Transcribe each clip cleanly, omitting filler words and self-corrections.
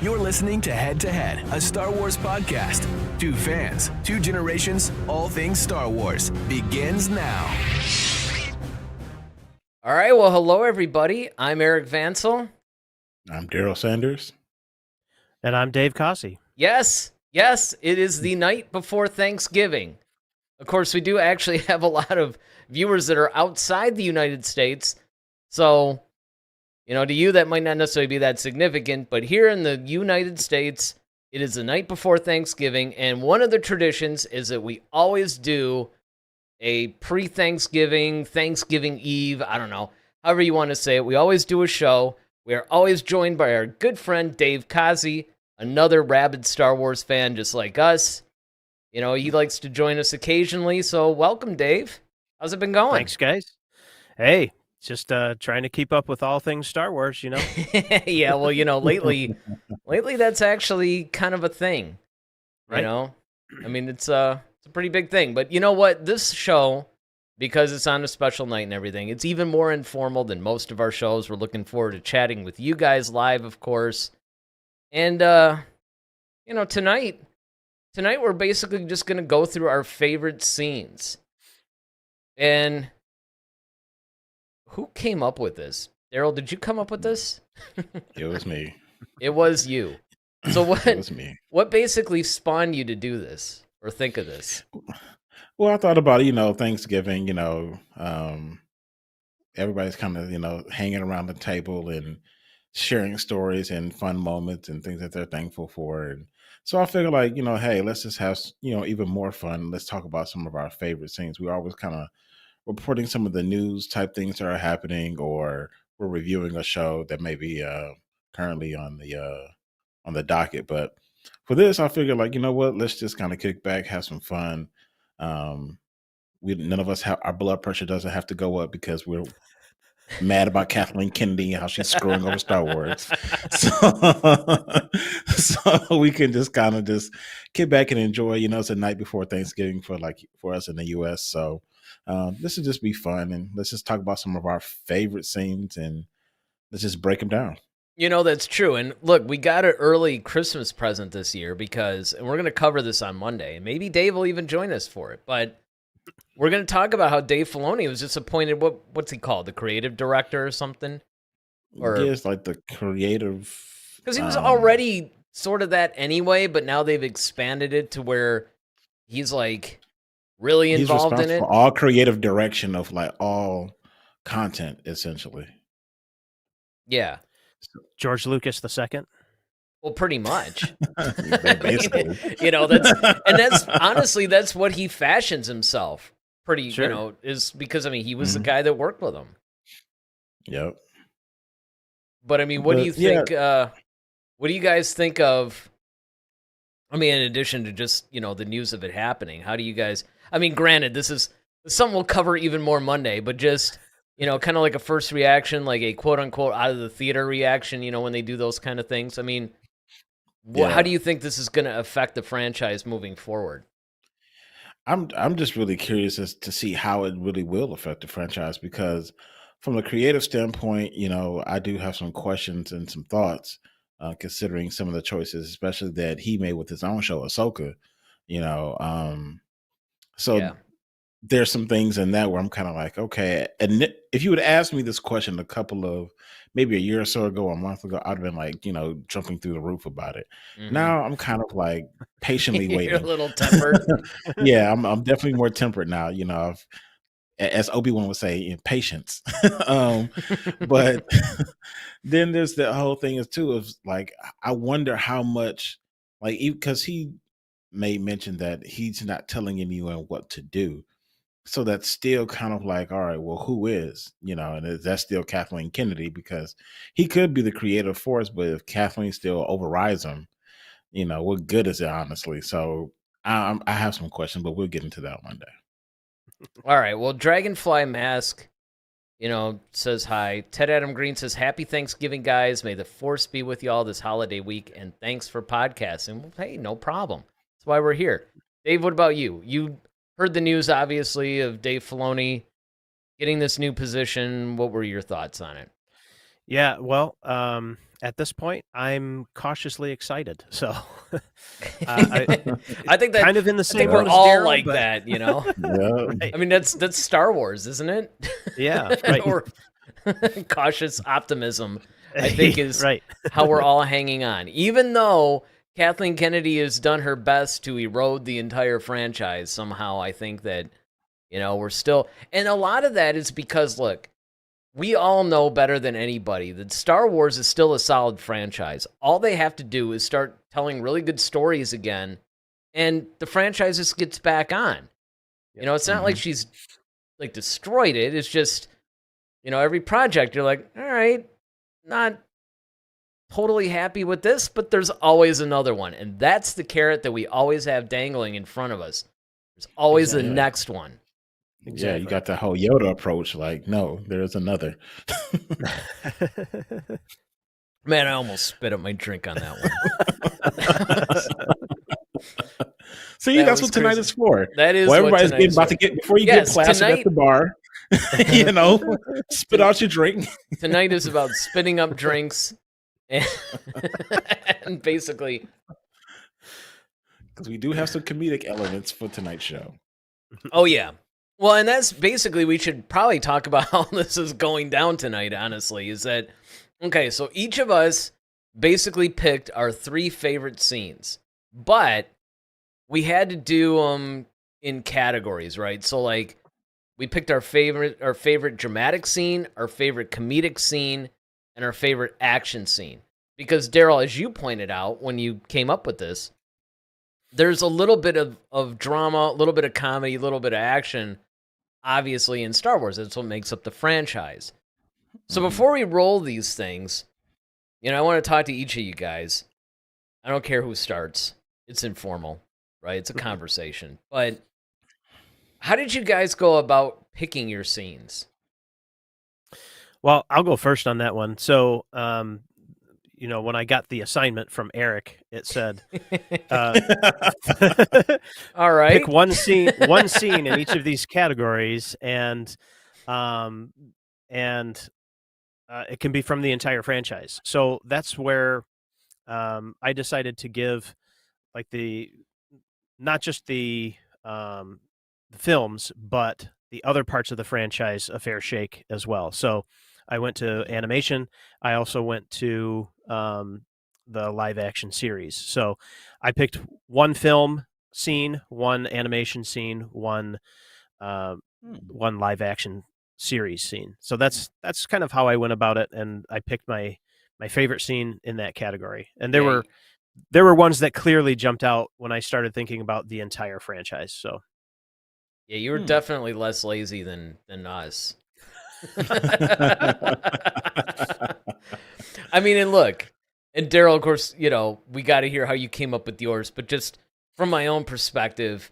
You're listening to Head to Head, a Star Wars podcast. Two fans, two generations, all things Star Wars begins now. All right, well, hello, everybody. I'm Eric Vansel. I'm Daryl Sanders. And I'm Dave Cossey. Yes, it is the night before Thanksgiving. Of course, we do actually have a lot of viewers that are outside the United States. So, to you, that might not necessarily be that significant. But here in the United States, it is the night before Thanksgiving. And one of the traditions is that we always do a pre-Thanksgiving, Thanksgiving Eve, I don't know, however you want to say it. We always do a show. We are always joined by our good friend, Dave Cossey, another rabid Star Wars fan just like us. He likes to join us occasionally, so welcome, Dave. How's it been going? Thanks, guys. Hey, just trying to keep up with all things Star Wars, Yeah, well, lately that's actually kind of a thing, right? I mean, it's a pretty big thing, but you know what? This show, because it's on a special night and everything, it's even more informal than most of our shows. We're looking forward to chatting with you guys live, of course. And, tonight we're basically just going to go through our favorite scenes. And who came up with this? Daryl, did you come up with this? It was me. It was you. So It was me. what basically spawned you to do this or think of this? Well, I thought about it, Thanksgiving, everybody's kind of, hanging around the table and sharing stories and fun moments and things that they're thankful for. And so I figured hey, let's just have, even more fun. Let's talk about some of our favorite scenes. We're always kind of reporting some of the news type things that are happening, or we're reviewing a show that may be currently on the docket. But for this, I figured what, let's just kind of kick back, have some fun. None of us have, our blood pressure doesn't have to go up because we're mad about Kathleen Kennedy and how she's screwing over Star Wars. So we can just kind of just kick back and enjoy. It's a night before Thanksgiving for us in the U.S. So this will just be fun, and let's just talk about some of our favorite scenes and let's just break them down. That's true. And look, we got an early Christmas present this year and we're going to cover this on Monday. And maybe Dave will even join us for it. But we're going to talk about how Dave Filoni was just appointed, what's he called? The creative director or something? Or it's like the creative. Because he was already sort of that anyway, but now they've expanded it to where he's like really involved in it. For all creative direction of all content, essentially. Yeah. George Lucas II. Well, pretty much. Basically. That's honestly, that's what he fashions himself. Pretty, Sure. Is because, he was the guy that worked with him. Yep. But, what do you think, what do you guys think of, in addition to just, the news of it happening, how do you guys, granted, this is something we'll cover even more Monday, but just, kind of like a first reaction, like a quote-unquote out of the theater reaction, when they do those kind of things. How do you think this is going to affect the franchise moving forward? I'm just really curious as to see how it really will affect the franchise, because from a creative standpoint, I do have some questions and some thoughts, considering some of the choices, especially that he made with his own show, Ahsoka. There's some things in that where I'm kind of like, okay. And if you would ask me this question maybe a year or so ago, a month ago, I'd have been like, jumping through the roof about it. Mm-hmm. Now I'm kind of like patiently waiting. You're a little tempered. Yeah, I'm definitely more tempered now. As Obi-Wan would say, patience. But then there's the whole thing of I wonder how much, because he made mention that he's not telling anyone what to do. So that's still kind of like, all right, well, who is, and that's still Kathleen Kennedy, because he could be the creative force, but if Kathleen still overrides him, what good is it, honestly? So I have some questions, but we'll get into that one day. All right. Well, Dragonfly Mask, says hi. Ted Adam Green says, happy Thanksgiving, guys. May the force be with you all this holiday week, and thanks for podcasting. Well, hey, no problem. That's why we're here. Dave, what about you? You heard the news, obviously, of Dave Filoni getting this new position. What were your thoughts on it? Yeah, well, at this point, I'm cautiously excited. So, I I think that kind of in the I think same we're boat as all Daryl, like but that, you know. Yeah. right, I mean, that's Star Wars, isn't it? yeah, right, Or cautious optimism, I think, is right, how we're all hanging on. Even though Kathleen Kennedy has done her best to erode the entire franchise, somehow I think that, we're still. And a lot of that is because, look, we all know better than anybody that Star Wars is still a solid franchise. All they have to do is start telling really good stories again, and the franchise just gets back on. It's not like Mhm. she's like destroyed it. It's just, every project you're like, all right, not totally happy with this, but there's always another one. And that's the carrot that we always have dangling in front of us. There's always the exactly, Yeah. next one. Yeah, you exactly. got the whole Yoda approach. Like, no, there's another. Man, I almost spit up my drink on that one. See, That that's was what tonight crazy. is for. That is Well, what everybody's tonight getting is about for. to get before you Yes, get plastered at tonight the bar. Spit out your drink. tonight is about spitting up drinks and, and basically, Because we do have some comedic elements for tonight's show. oh yeah. Well, and that's basically, we should probably talk about how this is going down tonight, honestly, is that, okay, so each of us basically picked our 3 favorite scenes, but we had to do them in categories, right? So like, we picked our favorite dramatic scene, our favorite comedic scene, and our favorite action scene. Because Daryl, as you pointed out when you came up with this, there's a little bit of drama, a little bit of comedy, a little bit of action, obviously, in Star Wars. That's what makes up the franchise. So Mhm. before we roll these things, I want to talk to each of you guys. I don't care who starts. It's informal, right? It's a conversation. But how did you guys go about picking your scenes? Well, I'll go first on that one. So, when I got the assignment from Eric, it said, uh, All pick right. one scene in each of these categories, um, and it can be from the entire franchise. So that's where I decided to give like not just the films, but the other parts of the franchise a fair shake as well. So I went to animation. I also went to the live action series. So I picked one film scene, one animation scene, uh, Hmm. one live action series scene. So that's kind of how I went about it, and I picked my favorite scene in that category. And Yeah, there were ones that clearly jumped out when I started thinking about the entire franchise. So yeah, you were Hmm. definitely less lazy than us. I mean, and look, and Daryl, of course, we got to hear how you came up with yours, but just from my own perspective,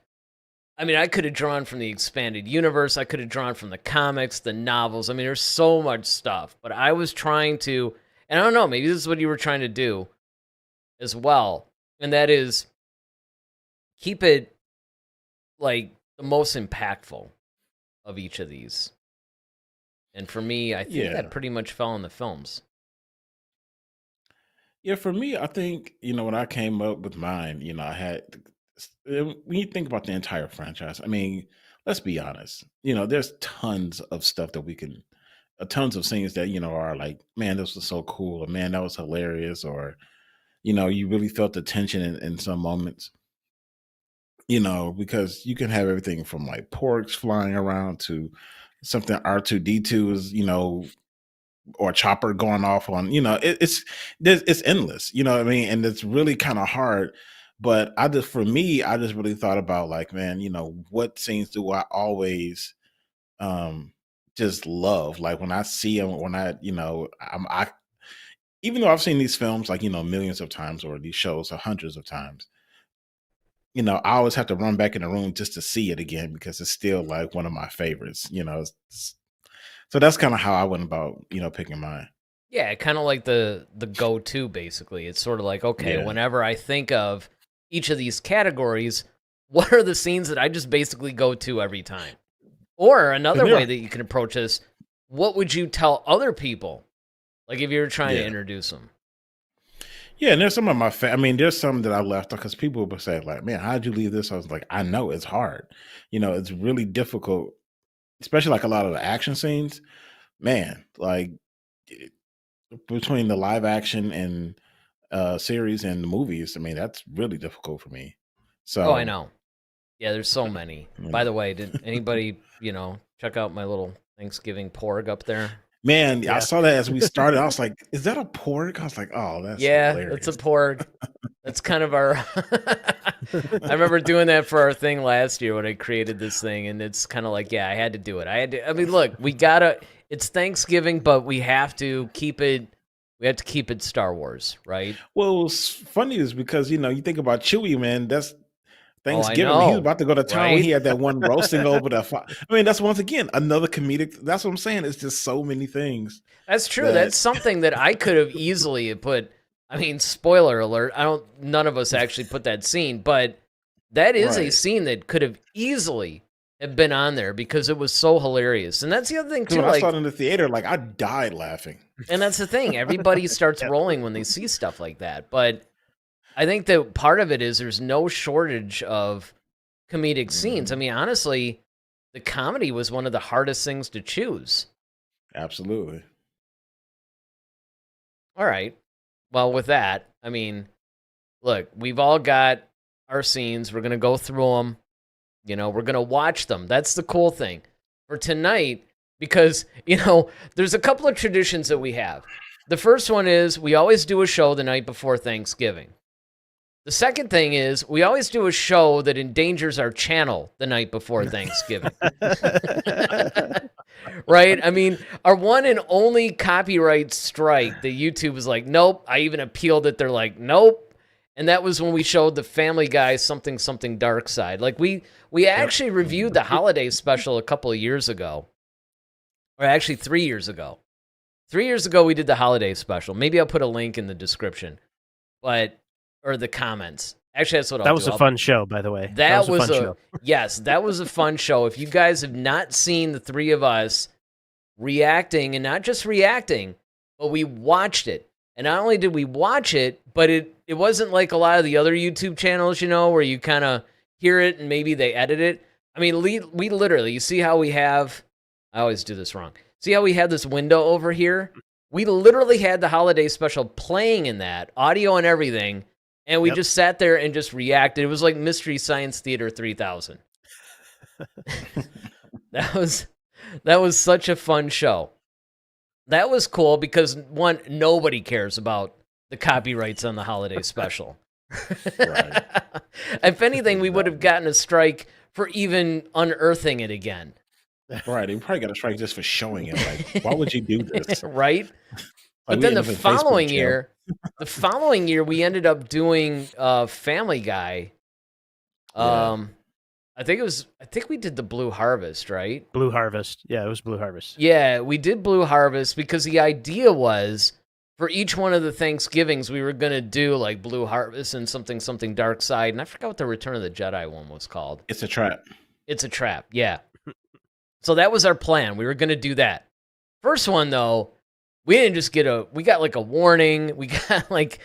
I mean, I could have drawn from the expanded universe. I could have drawn from the comics, the novels. I mean, there's so much stuff, but I was trying to, and I don't know, maybe this is what you were trying to do as well, and that is keep it like the most impactful of each of these. And for me, I think that Yeah. pretty much fell in the films. Yeah, for me, I think, when I came up with mine, I had, when you think about the entire franchise, I mean, let's be honest, there's tons of stuff that we can, tons of scenes that, are like, man, this was so cool, or man, that was hilarious, or, you really felt the tension in some moments, because you can have everything from like porks flying around to something R2D2 is, or a chopper going off on, it's endless, you know what I mean? And it's really kind of hard. But for me, I just really thought about like, man, what scenes do I always um just love? Like when I see them, when I even though I've seen these films like, millions of times or these shows hundreds of times, I always have to run back in the room just to see it again because it's still like one of my favorites, so that's kind of how I went about, picking mine. Yeah, kind of like the go-to basically. It's sort of like, okay, Yeah. whenever I think of each of these categories, what are the scenes that I just basically go to every time? Or And another way there that you can approach this, what would you tell other people Like if you were trying to Yeah. introduce them. Yeah, and there's some of my I mean, there's some that I left because people would say, like, man, how'd you leave this? I was like, I know it's hard. It's really difficult, especially like a lot of the action scenes. Man, like it- between the live action and series and the movies, I mean, that's really difficult for me. Oh, I So, know. Yeah, there's so many. you By know. the way, did anybody, check out my little Thanksgiving porg up there? Man, I Yeah. saw that as we started. I was like, is that a pork? I was like, oh, that's Yeah, hilarious. that's a porg. That's kind of our. I remember doing that for our thing last year when I created this thing, and it's kind of like, yeah, I had to do it. I mean, look, we gotta. It's Thanksgiving, but we have to keep it. We have to keep it Star Wars, right? Well, what's funny is because, you think about Chewie, man, that's Oh, I Thanksgiving. He was know, about to go to town when right? he had that one roasting over the fire. I mean, that's once again another comedic. That's what I'm saying. It's just so many things That's true. that. That's something that I could have easily put. I mean, spoiler alert. None of us actually put that scene, but that is a Right. scene that could have easily have been on there because it was so hilarious. And that's the other thing 'Cause too. when I Like, saw it in the theater, like I died laughing. and that's the thing. Everybody starts Yep. rolling when they see stuff like that. But I think that part of it is there's no shortage of comedic scenes. I Mhm. mean, honestly, the comedy was one of the hardest things to choose. Absolutely. All right. Well, with that, I mean, look, we've all got our scenes. We're going to go through them. We're going to watch them. That's the cool thing for tonight because, there's a couple of traditions that we have. The first one is we always do a show the night before Thanksgiving. The second thing is we always do a show that endangers our channel the night before Thanksgiving. Right? I mean, our one and only copyright strike that YouTube was like, nope. I even appealed it. They're like, nope. And that was when we showed the Family Guy something dark side. Like we actually reviewed the holiday special a couple of years ago. Or actually 3 years ago. 3 years ago we did the holiday special. Maybe I'll put a link in the description. Or the comments. Actually, that's what I'll do. That was a fun show, by the way. That was a fun show. Yes, that was a fun show. If you guys have not seen the three of us reacting, and not just reacting, but we watched it. And not only did we watch it, but it wasn't like a lot of the other YouTube channels, where you kind of hear it and maybe they edit it. I mean, we literally, you see how we have, I always do this wrong. See how we have this window over here? We literally had the holiday special playing in that, audio and everything. And we just sat there and just reacted. It was like Mystery Science Theater 3000. That was such a fun show. That was cool because one, nobody cares about the copyrights on the holiday special. Right. If anything, we would have gotten a strike for even unearthing it again. Right. They probably got a strike just for showing it. Like, why would you do this? Right? Like, But we then end the up in Facebook following jail. year, we ended up doing Family Guy. Yeah. I think we did the Blue Harvest, right? Blue Harvest. Yeah, it was Blue Harvest. Yeah, we did Blue Harvest because the idea was for each one of the Thanksgivings we were gonna do like Blue Harvest and something Dark Side, and I forgot what the Return of the Jedi one was called. It's a trap. It's a trap, yeah. So that was our plan. We were gonna do that. First one though, we didn't just we got like a warning. We got like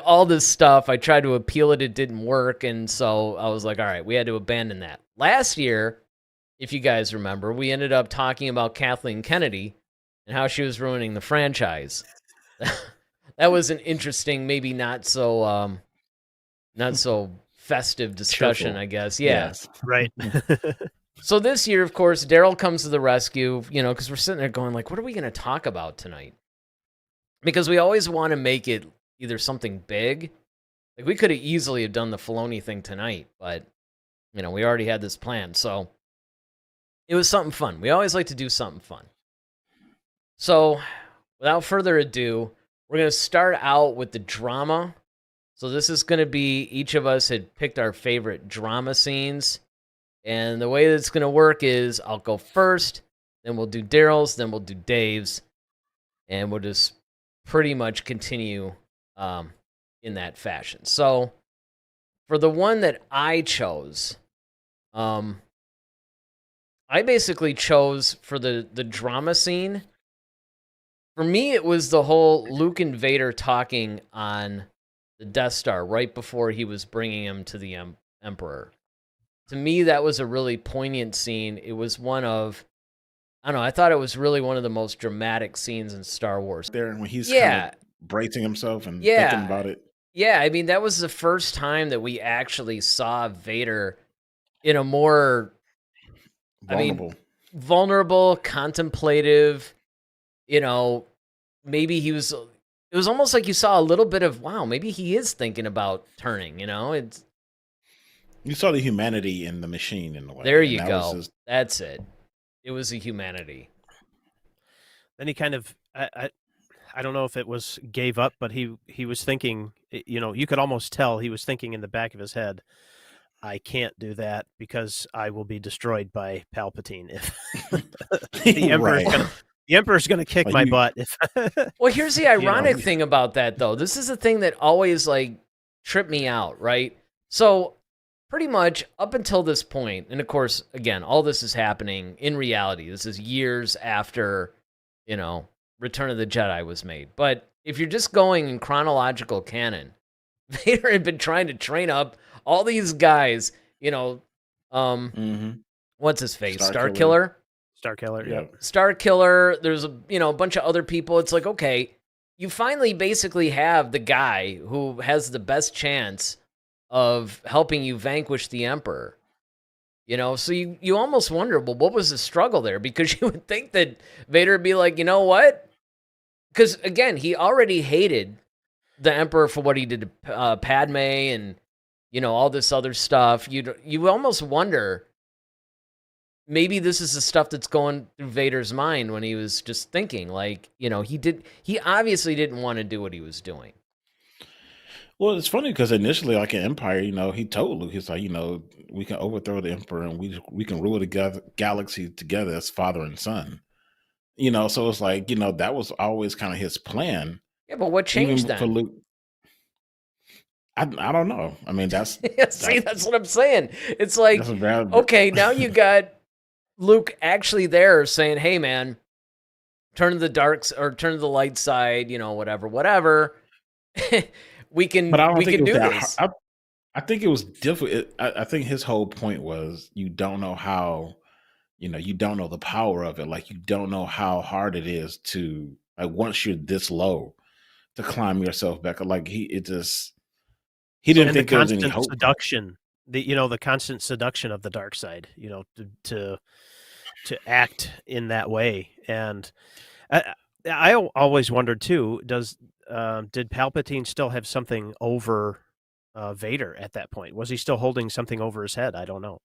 all this stuff. I tried to appeal it. It didn't work. And so I was like, all right, we had to abandon that. Last year, if you guys remember, we ended up talking about Kathleen Kennedy and how she was ruining the franchise. That was an interesting, maybe not so festive discussion, Cheerful. I guess. Yeah. Yes. Right. So this year, of course, Daryl comes to the rescue, because we're sitting there going like, what are we going to talk about tonight? Because we always want to make it either something big. Like we could have easily have done the Filoni thing tonight, but we already had this plan. So it was something fun. We always like to do something fun. So without further ado, we're going to start out with the drama. So this is going to be, each of us had picked our favorite drama scenes. And the way that's going to work is I'll go first, then we'll do Daryl's, then we'll do Dave's, and we'll just pretty much continue in that fashion. So for the one that I chose, I basically chose for the drama scene, For me, it was the whole Luke and Vader talking on the Death Star right before he was bringing him to the Emperor. To me, that was a really poignant scene. It was one of, I don't know, I thought it was really one of the most dramatic scenes in Star Wars. There, when he's kind of bracing himself and thinking about it. Yeah, I mean, that was the first time that we actually saw Vader in a more vulnerable, contemplative, maybe it was almost like you saw a little bit of, wow, maybe he is thinking about turning, You saw the humanity in the machine in a way. There you go. That's it. It was the humanity. Then he kind of, I don't know if it was gave up, but he was thinking, you could almost tell he was thinking in the back of his head, I can't do that because I will be destroyed by Palpatine if the Emperor's going to kick my butt. Well, here's the ironic thing about that, though. This is the thing that always tripped me out, right? So pretty much up until this point, and of course, again, all this is happening in reality. This is years after, Return of the Jedi was made. But if you're just going in chronological canon, Vader had been trying to train up all these guys, what's his face? Starkiller? Starkiller, yeah. Starkiller, there's a bunch of other people. It's like, okay, you finally basically have the guy who has the best chance of helping you vanquish the Emperor. So you almost wonder, well, what was the struggle there? Because you would think that Vader would be like, you know what? Because, again, he already hated the Emperor for what he did to Padme and, all this other stuff. You almost wonder, maybe this is the stuff that's going through Vader's mind when he was just thinking, he obviously didn't want to do what he was doing. Well, it's funny because initially, like in Empire, he told Luke, he's like, we can overthrow the Emperor and we can rule the galaxy together as father and son. So it's like, that was always kind of his plan. Yeah, but what changed then? For Luke, I don't know. I mean, that's that's what I'm saying. It's like, okay, now you got Luke actually there saying, "Hey, man, turn to the light side. Whatever." we can do this. I think it was difficult. I think his whole point was you don't know how, you don't know the power of it. Like you don't know how hard it is to once you're this low to climb yourself back. Like he didn't think there was any hope. Seduction, the constant seduction of the dark side. To act in that way, and I always wondered too. Did Palpatine still have something over Vader at that point? Was he still holding something over his head? I don't know.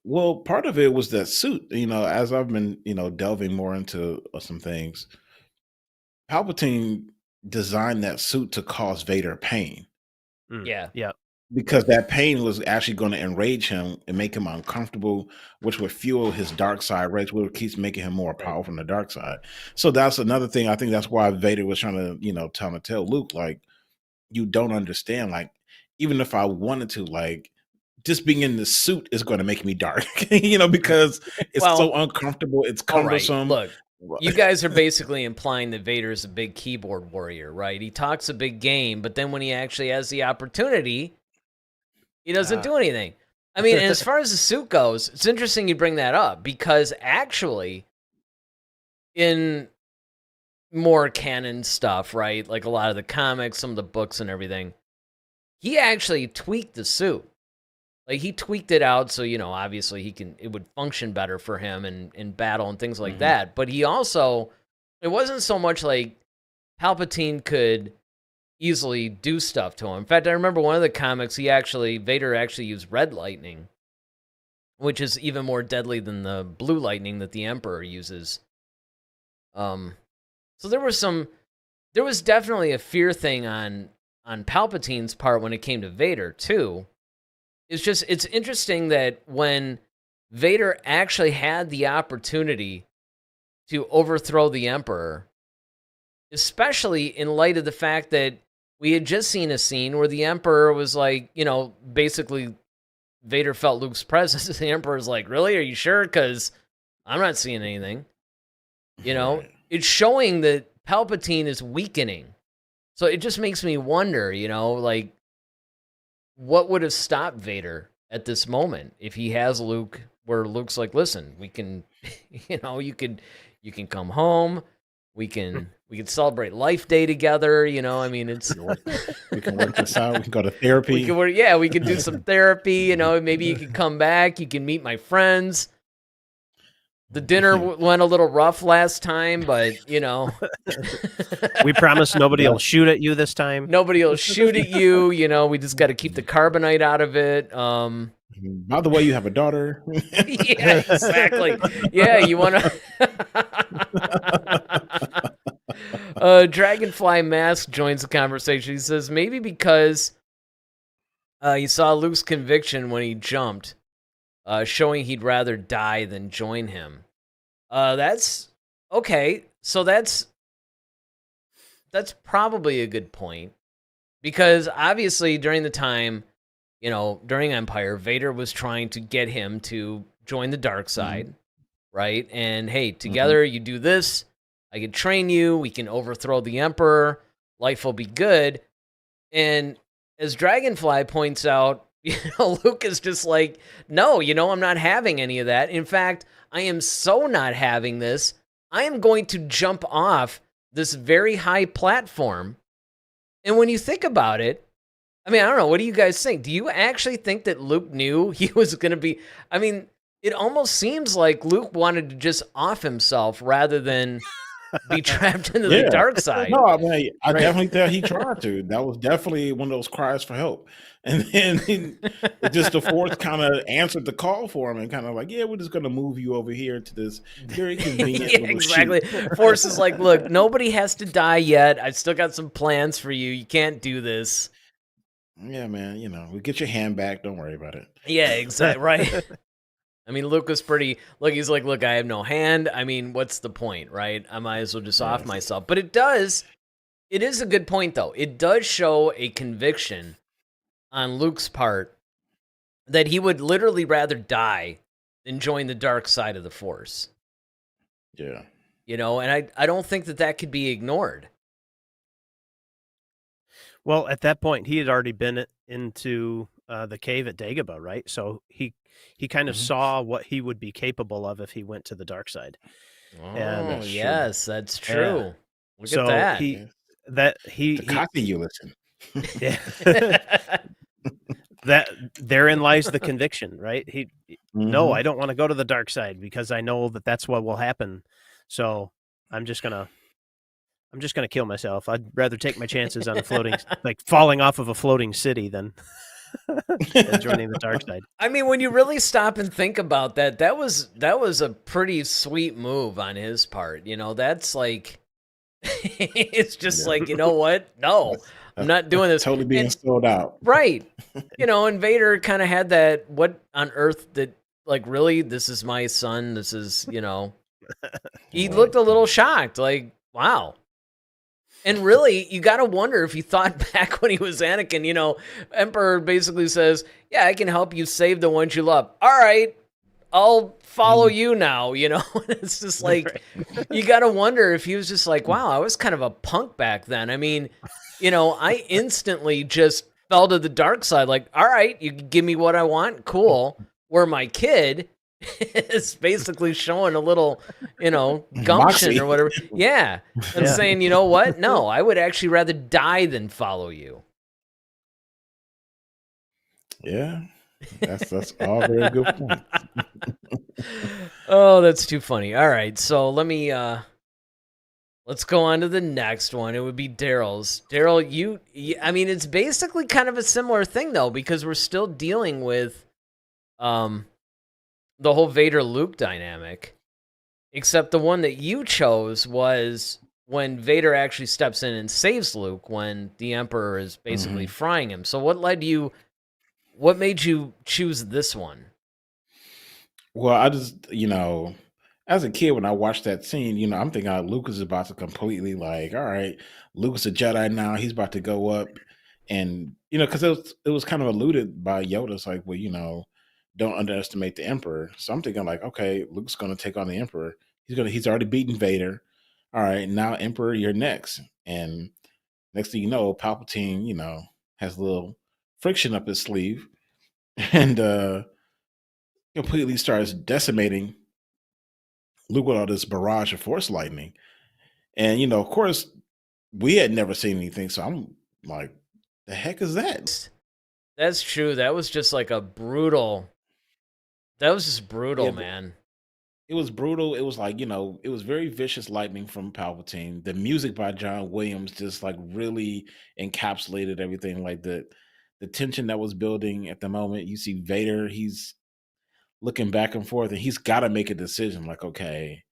Well, part of it was that suit. As I've been, delving more into some things, Palpatine designed that suit to cause Vader pain. Yeah. Because that pain was actually going to enrage him and make him uncomfortable, which would fuel his dark side rage, which keeps making him more powerful on the dark side. So that's another thing. I think that's why Vader was trying to, tell Luke, you don't understand. Even if I wanted to, just being in the suit is going to make me dark, because it's so uncomfortable. It's cumbersome. Right. Look, you guys are basically implying that Vader is a big keyboard warrior, right? He talks a big game, but then when he actually has the opportunity, he doesn't do anything. I mean, and as far as the suit goes, it's interesting you bring that up because actually in more canon stuff, right? Like a lot of the comics, some of the books and everything, he actually tweaked the suit. He tweaked it out so, obviously it would function better for him in battle and things like that. But he also, it wasn't so much like Palpatine could easily do stuff to him. In fact, I remember one of the comics, Vader actually used red lightning, which is even more deadly than the blue lightning that the Emperor uses. So there was definitely a fear thing on Palpatine's part when it came to Vader too. It's interesting that when Vader actually had the opportunity to overthrow the Emperor, especially in light of the fact that we had just seen a scene where the Emperor was basically Vader felt Luke's presence. The Emperor's like, really? Are you sure? Because I'm not seeing anything. It it's showing that Palpatine is weakening. So it just makes me wonder, like, what would have stopped Vader at this moment if he has Luke, where Luke's like, listen, we can, you can come home. We can celebrate Life Day together. I mean, it's we can work this out. We can go to therapy. We can do some therapy. Maybe you can come back. You can meet my friends. The dinner went a little rough last time, but we promise nobody will shoot at you this time. Nobody will shoot at you. We just got to keep the carbonite out of it. By the way, you have a daughter. Yeah, exactly. Yeah, you want to. Dragonfly Mask joins the conversation. He says maybe because he saw Luke's conviction when he jumped, showing he'd rather die than join him. That's okay. So that's probably a good point, because obviously during the time, during Empire, Vader was trying to get him to join the dark side, right? And hey, together you do this, I can train you, we can overthrow the Emperor, life will be good. And as Dragonfly points out, Luke is just like, no, I'm not having any of that. In fact, I am so not having this, I am going to jump off this very high platform. And when you think about it, I mean, I don't know, what do you guys think? Do you actually think that Luke knew he was going to be... I mean, it almost seems like Luke wanted to just off himself rather than be trapped into the dark side. No, I mean, I definitely thought he tried to. That was definitely one of those cries for help. And then just the Force kind of answered the call for him and kind of like, yeah, we're just going to move you over here to this very convenient little exactly. chute. Force is like, look, nobody has to die yet. I've still got some plans for you. You can't do this. Yeah, man, we get your hand back. Don't worry about it. Yeah, exactly. Right. I mean, Luke was pretty... Look, he's like, look, I have no hand. I mean, what's the point, right? I might as well just off myself. But it is a good point, though. It does show a conviction on Luke's part that he would literally rather die than join the dark side of the Force. Yeah. And I don't think that could be ignored. Well, at that point, he had already been into the cave at Dagobah, right? So he kind of saw what he would be capable of if he went to the dark side. Oh, yes, that's true. Look so at that. The Cossey you listen. Yeah. That therein lies the conviction, right? No, I don't want to go to the dark side because I know that that's what will happen. So I'm just gonna kill myself. I'd rather take my chances on falling off of a floating city than joining the dark side. I mean, when you really stop and think about that, that was a pretty sweet move on his part. That's like, it's just like, you know what? No, I'm not doing this. Totally being sold out. Right. And Vader kind of had that, what on earth that, like, really, this is my son. This is, he looked a little shocked, like, wow. And really, you got to wonder if he thought back when he was Anakin, Emperor basically says, yeah, I can help you save the ones you love. All right, I'll follow you now, It's just like, you got to wonder if he was just like, wow, I was kind of a punk back then. I mean, I instantly just fell to the dark side. Like, all right, you can give me what I want. Cool. Where my kid is basically showing a little, gumption Moxie. or whatever. Yeah. And saying, you know what? No, I would actually rather die than follow you. Yeah. That's all very good points. Oh, that's too funny. All right. So let's go on to the next one. It would be Daryl's. Daryl, I mean, it's basically kind of a similar thing though, because we're still dealing with, the whole Vader-Luke dynamic, except the one that you chose was when Vader actually steps in and saves Luke when the Emperor is basically frying him. So what made you choose this one? Well, I just, as a kid, when I watched that scene, I'm thinking Luke is about to completely like, all right, Luke's a Jedi now. He's about to go up and, because it was kind of alluded by Yoda. It's like, well, don't underestimate the Emperor. So I'm thinking like, okay, Luke's going to take on the Emperor. He's already beaten Vader. all right, now Emperor, you're next. And next thing you know, Palpatine, has a little friction up his sleeve and completely starts decimating Luke with all this barrage of force lightning. And of course, we had never seen anything, so I'm like, the heck is that? That's true. That was just like a brutal. That was just brutal, Yeah, man. it was brutal. It was like, it was very vicious lightning from Palpatine. The music by John Williams just like really encapsulated everything. Like the tension that was building at the moment. You see Vader, he's looking back and forth, and he's got to make a decision. Like, okay,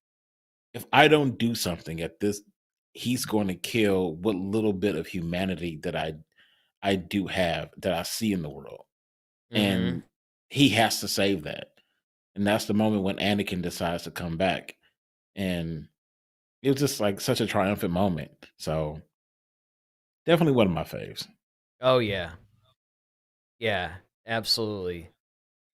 if I don't do something at this, he's going to kill what little bit of humanity that I do have, that I see in the world. And he has to save that. And that's the moment when Anakin decides to come back. And it was just like such a triumphant moment. So definitely one of my faves. Oh yeah. Yeah, absolutely.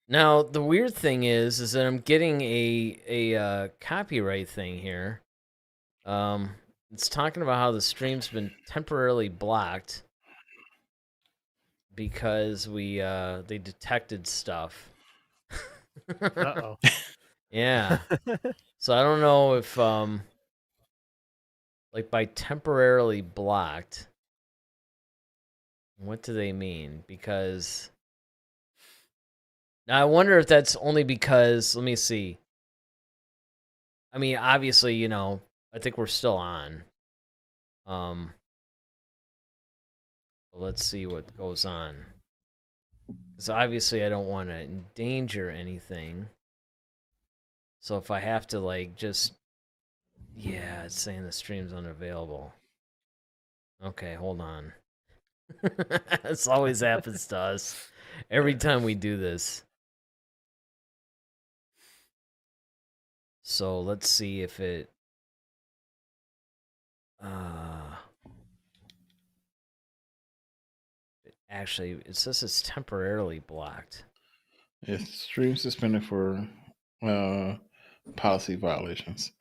Now the weird thing is that I'm getting a copyright thing here. It's talking about how the stream's been temporarily blocked because they detected stuff. Uh-oh. Yeah. So I don't know if like by temporarily blocked, what do they mean? Because now I wonder if that's only because, let me see. I mean, obviously, I think we're still on. Let's see what goes on. Because obviously I don't want to endanger anything. So if I have to yeah, it's saying the stream's unavailable. Okay, hold on. This always happens to us every time we do this. So let's see if it actually, it says it's temporarily blocked. It's stream suspended for policy violations.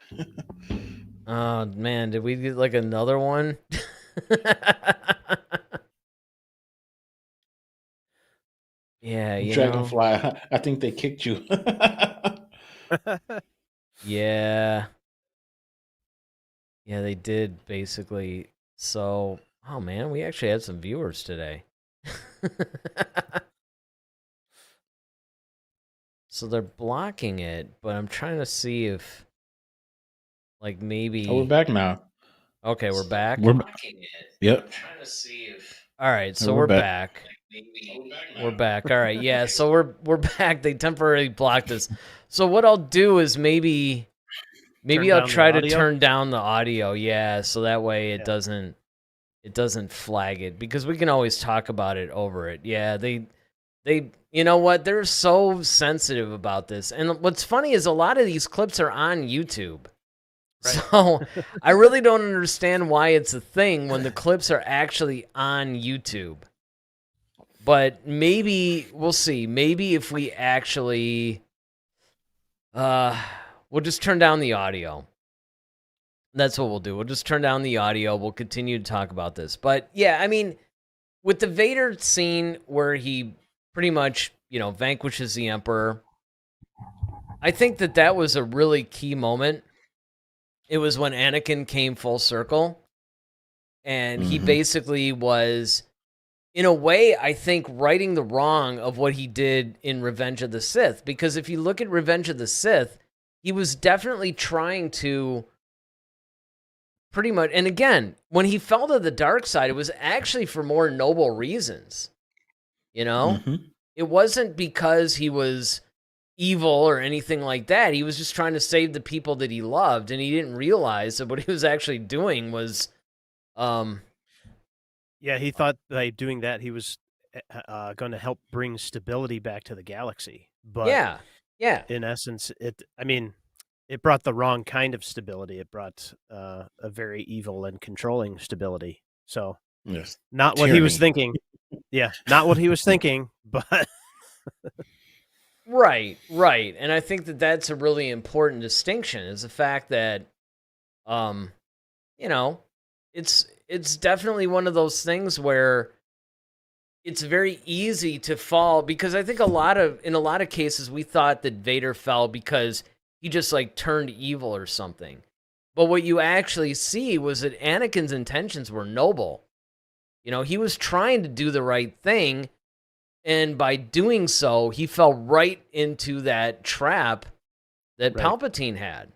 Oh man, did we get like another one? Yeah, Dragonfly, I think they kicked you. Yeah. Yeah, they did basically. So, oh man, we actually had some viewers today. So they're blocking it, but I'm trying to see if like maybe Oh, we're back now. Okay, we're back. Yep. All right, so we're back. We're back. All right, yeah, so we're back. They temporarily blocked us. So what I'll do is maybe I'll try to turn down the audio. Yeah, so that way it doesn't flag it, because we can always talk about it over it. Yeah, they you know what? They're so sensitive about this. And what's funny is a lot of these clips are on YouTube. Right. So I really don't understand why it's a thing when the clips are actually on YouTube. But maybe we'll see. Maybe if we actually we'll just turn down the audio. That's what we'll do. We'll just turn down the audio. We'll continue to talk about this. But yeah, I mean, with the Vader scene where he pretty much, vanquishes the Emperor, I think that was a really key moment. It was when Anakin came full circle, and he basically was, in a way, I think, righting the wrong of what he did in Revenge of the Sith. Because if you look at Revenge of the Sith, he was definitely trying to pretty much, and again, when he fell to the dark side, it was actually for more noble reasons. It wasn't because he was evil or anything like that. He was just trying to save the people that he loved, and he didn't realize that what he was actually doing was yeah, he thought by doing that he was going to help bring stability back to the galaxy. But yeah, in essence, it brought the wrong kind of stability. It brought a very evil and controlling stability. So yes, not what he was thinking. Yeah, not what he was thinking, but right. And I think that that's a really important distinction, is the fact that you know, it's definitely one of those things where it's very easy to fall, because I think in a lot of cases we thought that Vader fell because he just like turned evil or something. But what you actually see was that Anakin's intentions were noble. You know, he was trying to do the right thing, and by doing so, he fell right into that trap that Right. Palpatine had.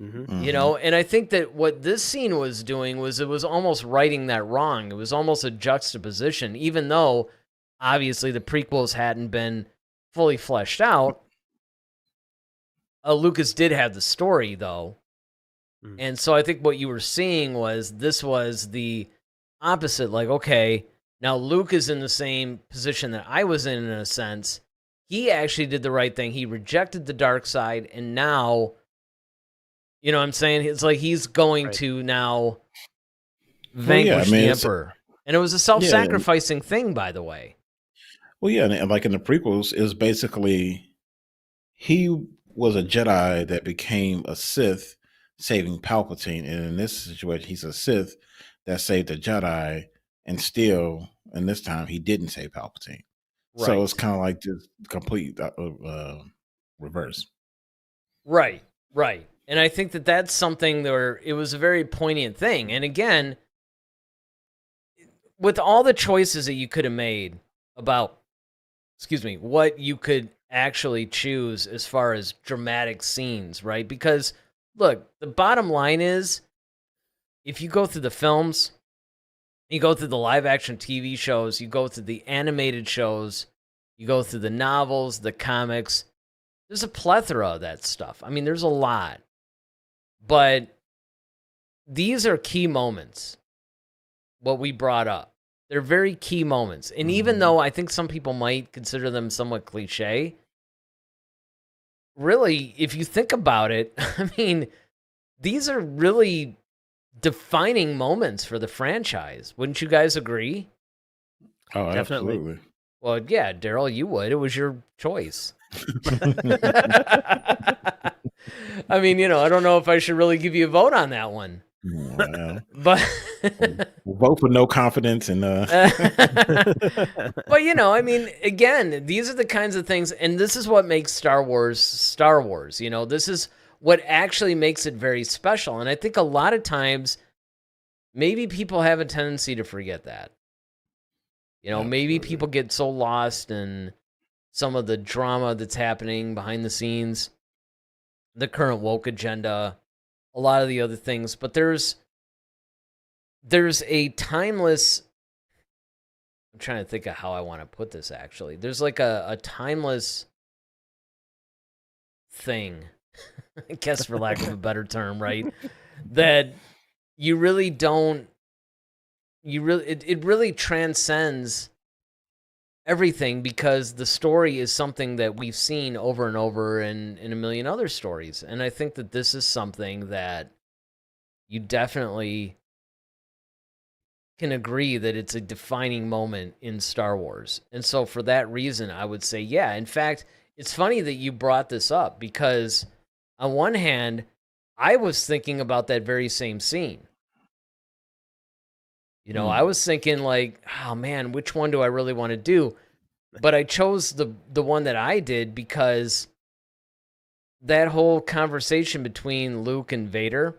Mm-hmm. You know, and I think that what this scene was doing was it was almost righting that wrong. It was almost a juxtaposition, even though obviously the prequels hadn't been fully fleshed out. Lucas did have the story, though. Mm. And so I think what you were seeing was this was the opposite. Like, okay, now Luke is in the same position that I was in a sense. He actually did the right thing. He rejected the dark side, and now, you know what I'm saying? It's like he's going Right. to now yeah, I vanquish mean, the it's- Emperor. And it was a self-sacrificing thing, by the way. Well, yeah, and like in the prequels, it was basically he was a Jedi that became a Sith, saving Palpatine, and in this situation, he's a Sith that saved a Jedi, and still, and this time, he didn't save Palpatine. So it's Right. kind of like this complete reverse. Right, right. And I think that that's something where it was a very poignant thing. And again, with all the choices that you could have made about, what you could actually choose as far as dramatic scenes, right? Because, look, the bottom line is, if you go through the films, you go through the live action TV shows, you go through the animated shows, you go through the novels, the comics, there's a plethora of that stuff. I mean, there's a lot. But these are key moments, what we brought up. They're very key moments. And even though I think some people might consider them somewhat cliche, really, if you think about it, I mean, these are really defining moments for the franchise. Wouldn't you guys agree? Oh, Definitely. absolutely. Well, yeah, Daryl, you would. It was your choice. I mean, I don't know if I should really give you a vote on that one. Well, But we'll vote for no confidence and but I mean, again, these are the kinds of things, and this is what makes Star Wars Star Wars. This is what actually makes it very special. And I think a lot of times maybe people have a tendency to forget that. Maybe Absolutely. people get so lost in some of the drama that's happening behind the scenes, the current woke agenda, a lot of the other things, but there's a timeless, I'm trying to think of how I want to put this actually. There's like a timeless thing, I guess for lack of a better term, right? That you really don't, it really transcends everything, because the story is something that we've seen over and over in a million other stories. And I think that this is something that you definitely can agree that it's a defining moment in Star Wars. And so for that reason, I would say, yeah. In fact, it's funny that you brought this up, because on one hand, I was thinking about that very same scene. I was thinking like, oh man, which one do I really want to do? But I chose the one that I did because that whole conversation between Luke and Vader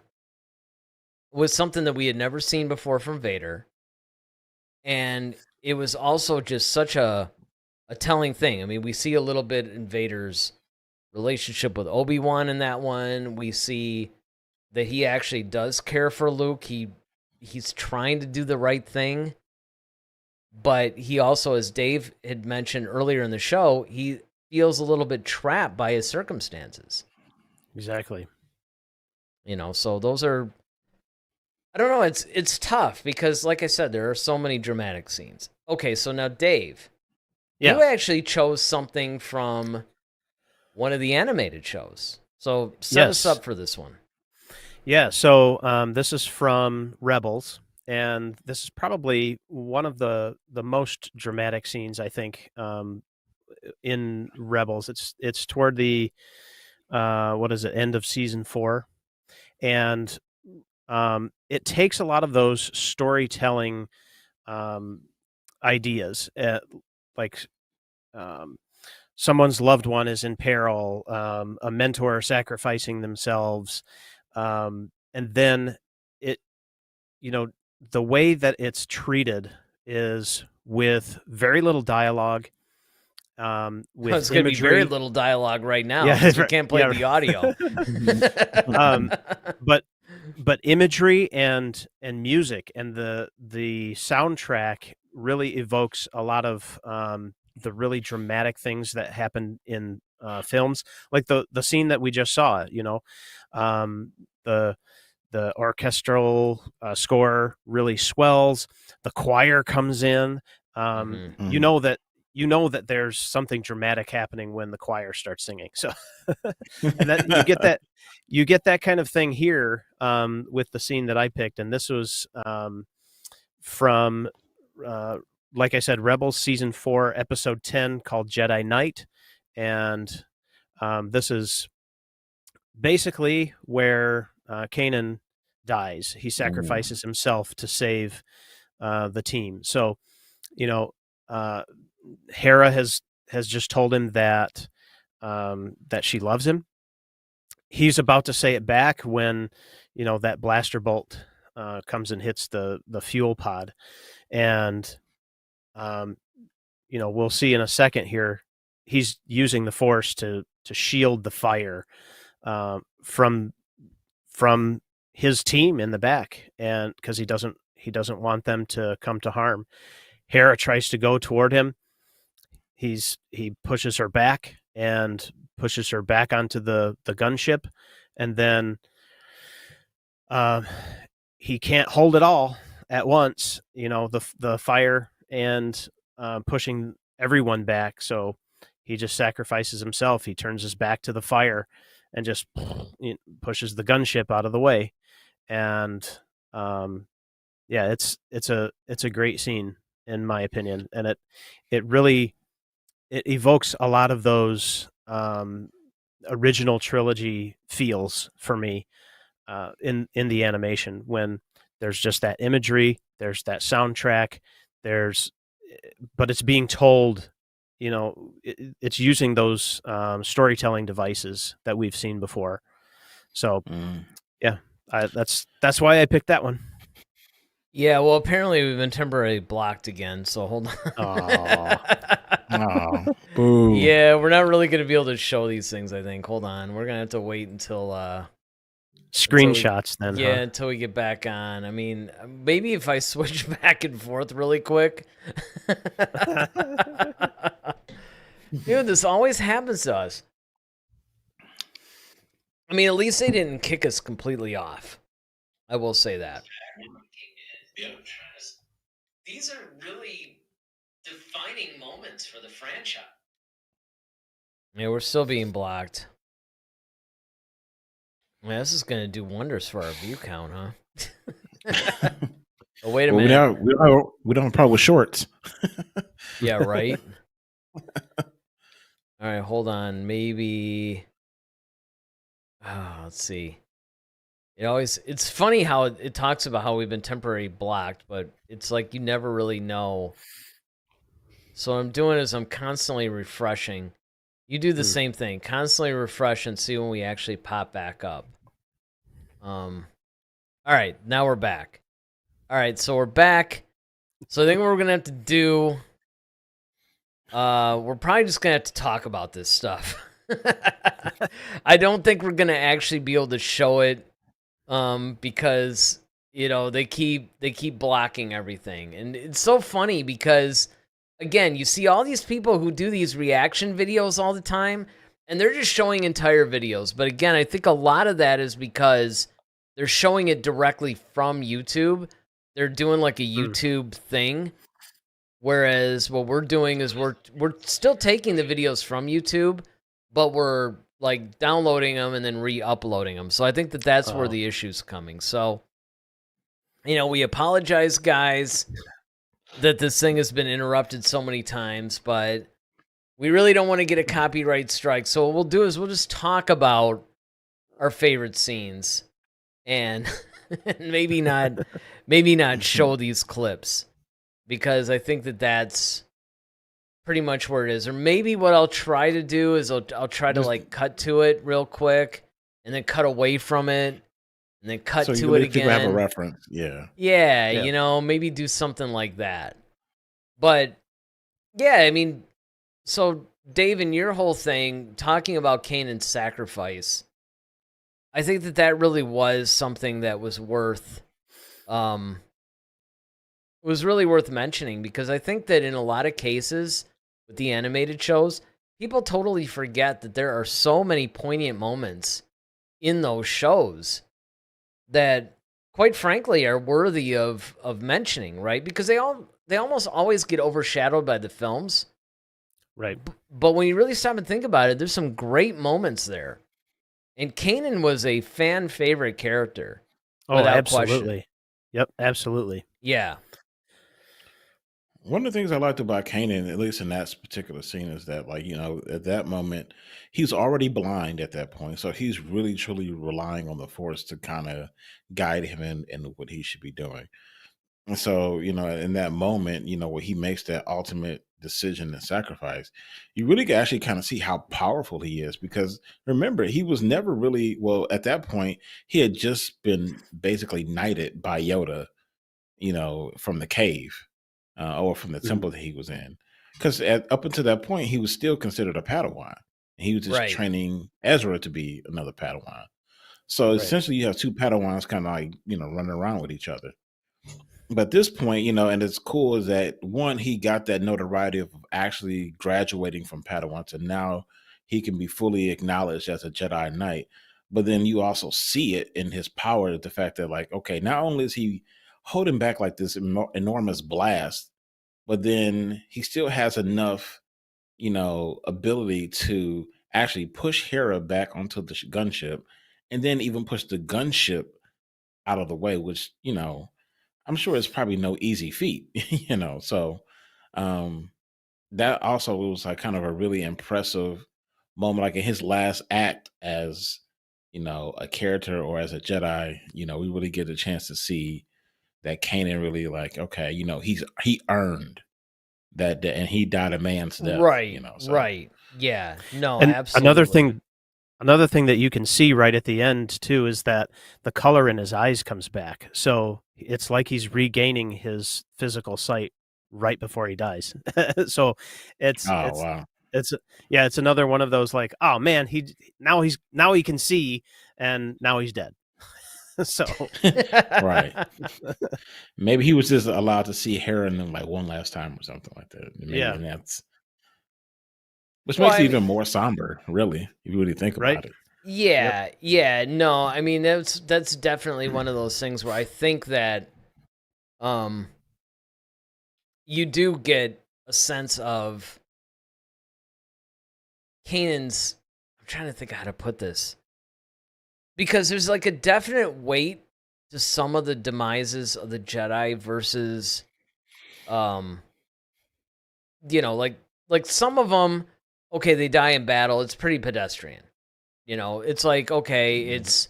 was something that we had never seen before from Vader. And it was also just such a telling thing. I mean, we see a little bit in Vader's relationship with Obi-Wan in that one. We see that he actually does care for Luke. He's trying to do the right thing. But he also, as Dave had mentioned earlier in the show, he feels a little bit trapped by his circumstances. Exactly. So those are, I don't know, it's tough because, like I said, there are so many dramatic scenes. Okay, so now Dave, Yeah. you actually chose something from one of the animated shows. So set us Yes. up for this one. Yeah. So this is from Rebels, and this is probably one of the most dramatic scenes, I think, in Rebels. It's toward the end of season 4, and it takes a lot of those storytelling ideas, like someone's loved one is in peril, a mentor sacrificing themselves, and then it, the way that it's treated is with very little dialogue, with It's going to be imagery. very little dialogue right now. Yeah, Yeah, we can't play the audio. But imagery and music and the soundtrack really evokes a lot of the really dramatic things that happen in films, like the scene that we just saw. The orchestral score really swells. The choir comes in. Mhm. You know that there's something dramatic happening when the choir starts singing. So, and that you get that kind of thing here with the scene that I picked, and this was from, like I said, Rebels season 4, episode 10, called Jedi Knight, and this is basically where Kanan dies. He sacrifices himself to save the team. So, Hera has just told him that that she loves him. He's about to say it back when that blaster bolt comes and hits the fuel pod, and we'll see in a second here. He's using the Force to shield the fire from his team in the back, and because he doesn't want them to come to harm. Hera tries to go toward him. He pushes her back and pushes her back onto the gunship, and then he can't hold it all at once. The fire and pushing everyone back, so he just sacrifices himself. He turns his back to the fire and just pushes the gunship out of the way. And yeah, it's a great scene in my opinion, and it really evokes a lot of those original trilogy feels for me in the animation, when there's just that imagery, there's that soundtrack, but it's being told, it's using those storytelling devices that we've seen before. So yeah, that's why I picked that one. Yeah, well, apparently we've been temporarily blocked again, so hold on. Oh, boo. Yeah, we're not really going to be able to show these things, I think. Hold on. We're going to have to wait until... screenshots then, yeah, huh? until we get back on. I mean, maybe if I switch back and forth really quick. Dude, this always happens to us. I mean, at least they didn't kick us completely off. I will say that. These are really defining moments for the franchise. Yeah, we're still being blocked. Man, this is going to do wonders for our view count, huh? Oh, wait a minute. We don't have a problem with shorts. Yeah, right? All right, hold on. Maybe... let's see. It's funny how it talks about how we've been temporarily blocked, but it's like you never really know. So what I'm doing is I'm constantly refreshing. You do the same thing. Constantly refresh and see when we actually pop back up. All right, now we're back. All right, so we're back. So I think what we're going to have to do... we're probably just going to have to talk about this stuff. I don't think we're going to actually be able to show it because, they keep blocking everything. And it's so funny because, again, you see all these people who do these reaction videos all the time, and they're just showing entire videos. But again, I think a lot of that is because they're showing it directly from YouTube. They're doing like a YouTube thing. Whereas what we're doing is we're still taking the videos from YouTube, but we're like downloading them and then re-uploading them. So I think that's where the issue's coming. So, we apologize, guys, that this thing has been interrupted so many times, but we really don't want to get a copyright strike. So what we'll do is we'll just talk about our favorite scenes. And maybe not show these clips, because I think that's pretty much where it is. Or maybe what I'll try to do is I'll try to like cut to it real quick and then cut away from it and then cut so to it again. People have a reference. Yeah. Yeah, you know, maybe do something like that. But yeah, I mean, so Dave, in your whole thing, talking about Canaan's sacrifice, I think that really was something that was really worth mentioning, because I think that in a lot of cases with the animated shows, people totally forget that there are so many poignant moments in those shows that, quite frankly, are worthy of mentioning, right? Because they almost always get overshadowed by the films. Right. But when you really stop and think about it, there's some great moments there. And Kanan was a fan favorite character. Oh, absolutely. Question. Yep, absolutely. Yeah. One of the things I liked about Kanan, at least in that particular scene, is that, like, you know, at that moment, he's already blind at that point. So he's really, truly relying on the Force to kind of guide him in what he should be doing. And so, you know, in that moment, you know, where he makes that ultimate decision and sacrifice, you really can actually kind of see how powerful he is. Because remember, he was never really, well, at that point, he had just been basically knighted by Yoda, you know, from the cave or from the temple that he was in. Because up until that point, he was still considered a Padawan. He was just training Ezra to be another Padawan. So essentially, you have two Padawans kind of like, you know, running around with each other. But at this point, you know, and it's cool is that, one, he got that notoriety of actually graduating from Padawan to now he can be fully acknowledged as a Jedi Knight. But then you also see it in his power, the fact that, like, okay, not only is he holding back like this enormous blast, but then he still has enough, you know, ability to actually push Hera back onto the gunship, and then even push the gunship out of the way, which, you know, I'm sure it's probably no easy feat, you know. So that also was like kind of a really impressive moment, like in his last act as, you know, a character or as a Jedi. You know, we really get a chance to see that Kanan really, like, okay, you know, he earned that, and he died a man's death, right? You know, so. Right? Yeah. No. And absolutely. Another thing that you can see right at the end too is that the color in his eyes comes back. So it's like he's regaining his physical sight right before he dies. So it's wow. It's another one of those, like, oh man, now he can see, and now he's dead. So right. Maybe he was just allowed to see Heron like one last time or something like that. Maybe, and that's which makes it even more somber, really, if you really think about it. Yeah, yeah. No, I mean, that's definitely one of those things where I think that you do get a sense of Kanan's, I'm trying to think of how to put this, because there's like a definite weight to some of the demises of the Jedi versus you know, like some of them, okay, they die in battle, it's pretty pedestrian. You know, it's like, okay, it's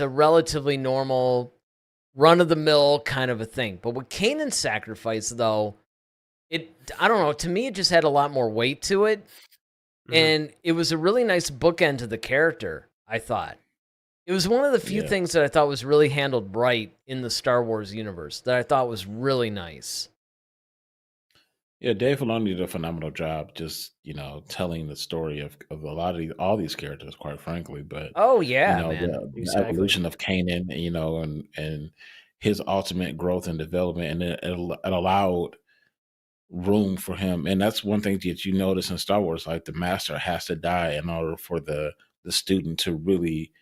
a relatively normal, run-of-the-mill kind of a thing. But with Kanan's sacrifice, though, I don't know, to me, it just had a lot more weight to it. And it was a really nice bookend to the character, I thought. It was one of the few things that I thought was really handled right in the Star Wars universe, that I thought was really nice. Yeah, Dave Filoni did a phenomenal job, just, you know, telling the story of a lot of all these characters, quite frankly. But oh yeah, you know, man, the evolution of Kanan, you know, and his ultimate growth and development, and it allowed room for him. And that's one thing that you notice in Star Wars, like the master has to die in order for the student to really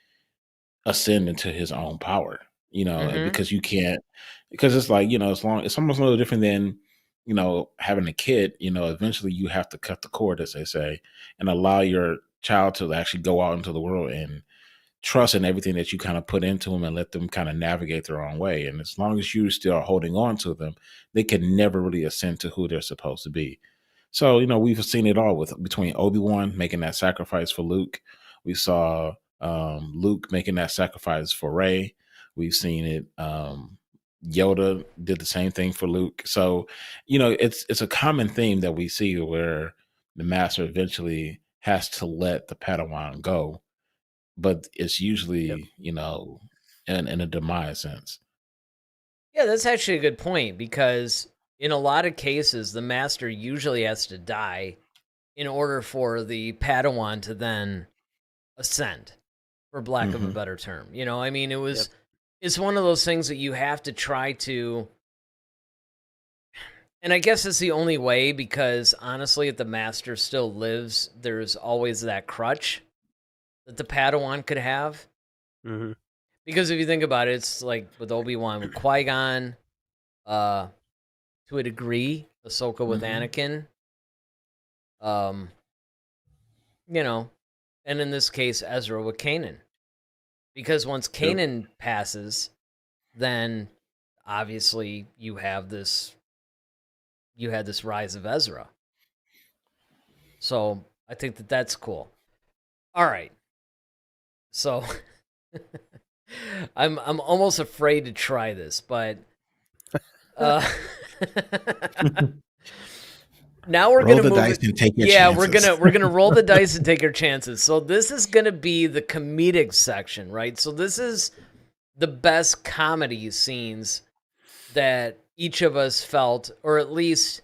ascend into his own power, you know, because you can't, because it's like, you know, it's almost a little different than, you know, having a kid. You know, eventually you have to cut the cord, as they say, and allow your child to actually go out into the world and trust in everything that you kind of put into them and let them kind of navigate their own way. And as long as you still are holding on to them, they can never really ascend to who they're supposed to be. So, you know, we've seen it all between Obi-Wan making that sacrifice for Luke. We saw Luke making that sacrifice for Rey. We've seen it. Yoda did the same thing for Luke. So, it's a common theme that we see where the master eventually has to let the Padawan go, but it's usually, in a demise sense. Yeah, that's actually a good point, because in a lot of cases, the master usually has to die in order for the Padawan to then ascend, for lack of a better term. I mean, it's one of those things that you have to try to, and I guess it's the only way, because honestly, if the master still lives, there's always that crutch that the Padawan could have. Mm-hmm. Because if you think about it, it's like with Obi-Wan, with Qui-Gon, to a degree, Ahsoka with Anakin, and in this case, Ezra with Kanan. Because once Kanan passes, then obviously you had this rise of Ezra. So I think that's cool. All right. So I'm almost afraid to try this, but now we're gonna roll the move dice and take your yeah, chances. we're gonna roll the dice and take our chances. So this is gonna be the comedic section, right? So this is the best comedy scenes that each of us felt, or at least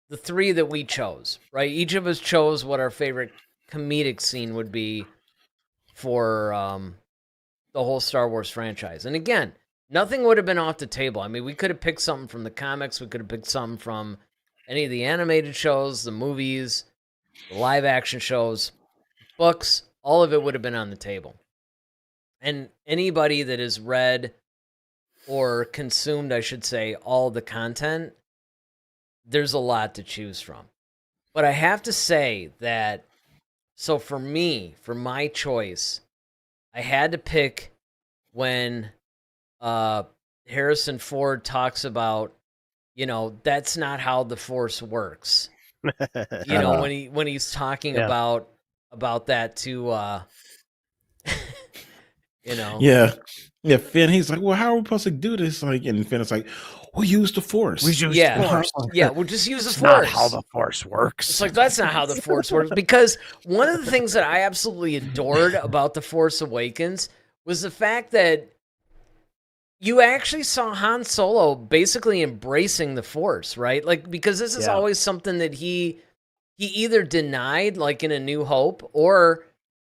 the three that we chose, right? Each of us chose what our favorite comedic scene would be for the whole Star Wars franchise. And again, nothing would have been off the table. I mean, we could have picked something from the comics. We could have picked something from any of the animated shows, the movies, the live action shows, books. All of it would have been on the table. And anybody that has read or consumed, I should say, all the content, there's a lot to choose from. But I have to say that, so for me, for my choice, I had to pick when Harrison Ford talks about, that's not how the Force works. When he's talking about that to, Yeah, Finn, he's like, well, how are we supposed to do this? Like, and Finn is like, we'll use the Force. We use the Force. Yeah, we'll just use the Force. Not how the Force works. It's like, that's not how the Force works. Because one of the things that I absolutely adored about The Force Awakens was the fact that you actually saw Han Solo basically embracing the Force, right? Like, because this is always something that he either denied, like in A New Hope, or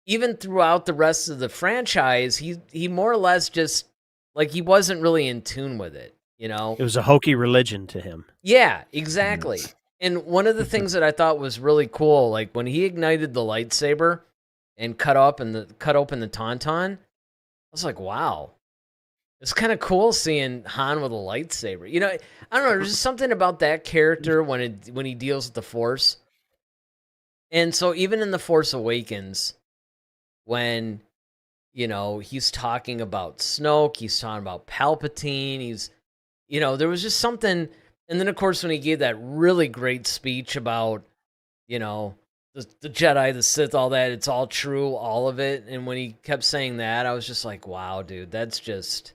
even throughout the rest of the franchise, he more or less just, like, he wasn't really in tune with it, It was a hokey religion to him. Yeah, exactly. Yes. And one of the things that I thought was really cool, like when he ignited the lightsaber and cut open the Tauntaun, I was like, wow. It's kind of cool seeing Han with a lightsaber. I don't know, there's just something about that character when he deals with the Force. And so even in The Force Awakens, when, he's talking about Snoke, he's talking about Palpatine, he's, there was just something. And then, of course, when he gave that really great speech about, the Jedi, the Sith, all that, it's all true, all of it. And when he kept saying that, I was just like, wow, dude, it's just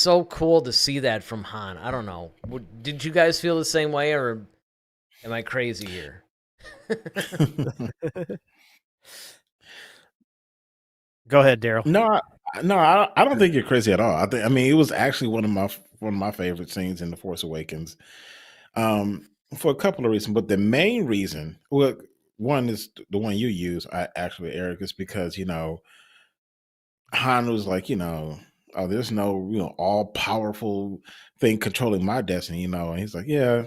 so cool to see that from Han. I don't know. Did you guys feel the same way, or am I crazy here? Go ahead, Daryl. No, I don't think you're crazy at all. I mean, it was actually one of my favorite scenes in The Force Awakens, for a couple of reasons. But the main reason, well, one is the one you use, actually, Eric, is because Han was like, oh, there's no all powerful thing controlling my destiny, and he's like, yeah.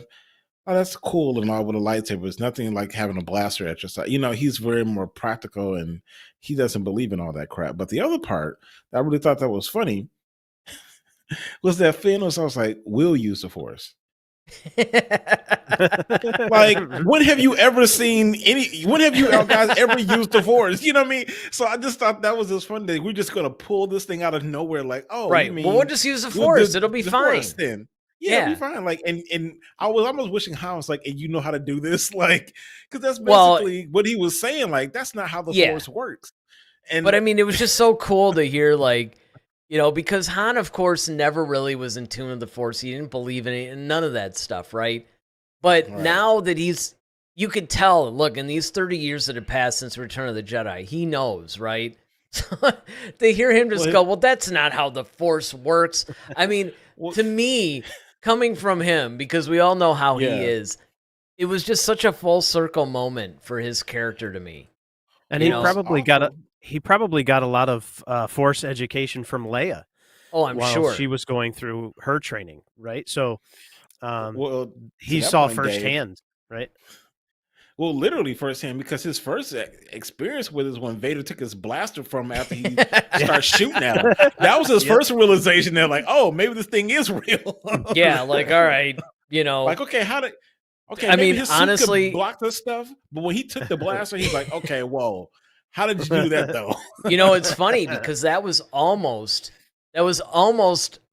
Oh, that's cool and all with a lightsaber. It's nothing like having a blaster at your side. He's very more practical and he doesn't believe in all that crap. But the other part that I really thought that was funny was that Finn was like, we'll use the Force. Like, when have you ever seen when have you guys ever used the Force? You know what I mean? So I just thought that was just fun that we're just going to pull this thing out of nowhere. Like, oh, right. Well, we'll just use the Force. It'll be fine. Force, then. Yeah, it'll be fine. Like, and I was almost wishing Han was like, and you know how to do this, like, because that's basically what he was saying. Like, that's not how the Force works. But I mean, it was just so cool to hear, like, because Han, of course, never really was in tune with the Force. He didn't believe in it and none of that stuff, right? But now that you could tell, look, in these 30 years that have passed since Return of the Jedi, he knows, right? So to hear him just go, well, that's not how the Force works. I mean, to me, coming from him, because we all know how he is, it was just such a full circle moment for his character to me. And he probably got a lot of Force education from Leia. Oh, I'm while sure she was going through her training, right? So he to that saw point, Dave, firsthand, right? Well, literally firsthand, because his first experience with it is when Vader took his blaster from him after he started shooting at him. That was his first realization. They're like, oh, maybe this thing is real. Yeah, like, all right, like, okay, I mean, his honestly, suit could block this stuff, but when he took the blaster, he's like, okay, whoa, how did you do that though? It's funny because that was almost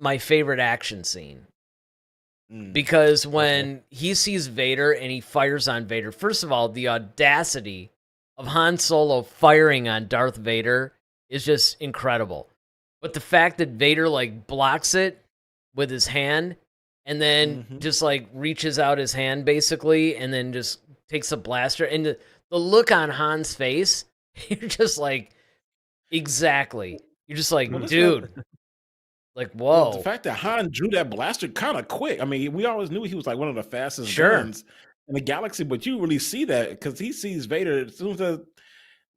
my favorite action scene. Because when he sees Vader and he fires on Vader, first of all, the audacity of Han Solo firing on Darth Vader is just incredible. But the fact that Vader like blocks it with his hand and then just like reaches out his hand basically and then just takes a blaster, and the look on Han's face, you're just like, exactly. You're just like, dude. Like, whoa. The fact that Han drew that blaster kind of quick. I mean, we always knew he was like one of the fastest Sure. guns in the galaxy, but you really see that because he sees Vader as soon as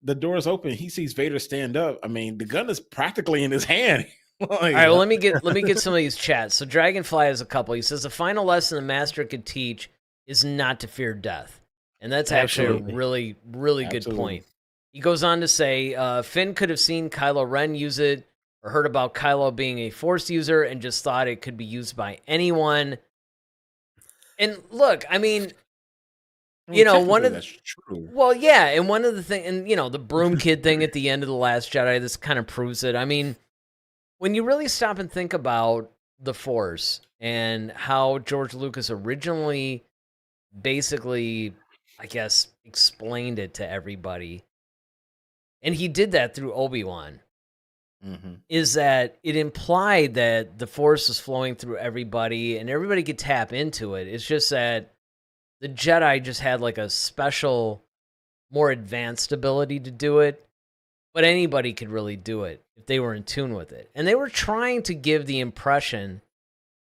the doors open. He sees Vader stand up. I mean, the gun is practically in his hand. All right, well, let me get some of these chats. So Dragonfly has a couple. He says the final lesson the master could teach is not to fear death, and that's actually a really, really good point. He goes on to say Finn could have seen Kylo Ren use it, or heard about Kylo being a Force user and just thought it could be used by anyone. And look, I mean, one of that's true. Well, yeah, and one of the things, and the broom kid thing at the end of The Last Jedi, this kind of proves it. I mean, when you really stop and think about the Force and how George Lucas originally basically, I guess, explained it to everybody, and he did that through Obi-Wan, is that it implied that the Force was flowing through everybody and everybody could tap into it. It's just that the Jedi just had like a special, more advanced ability to do it, but anybody could really do it if they were in tune with it. And they were trying to give the impression,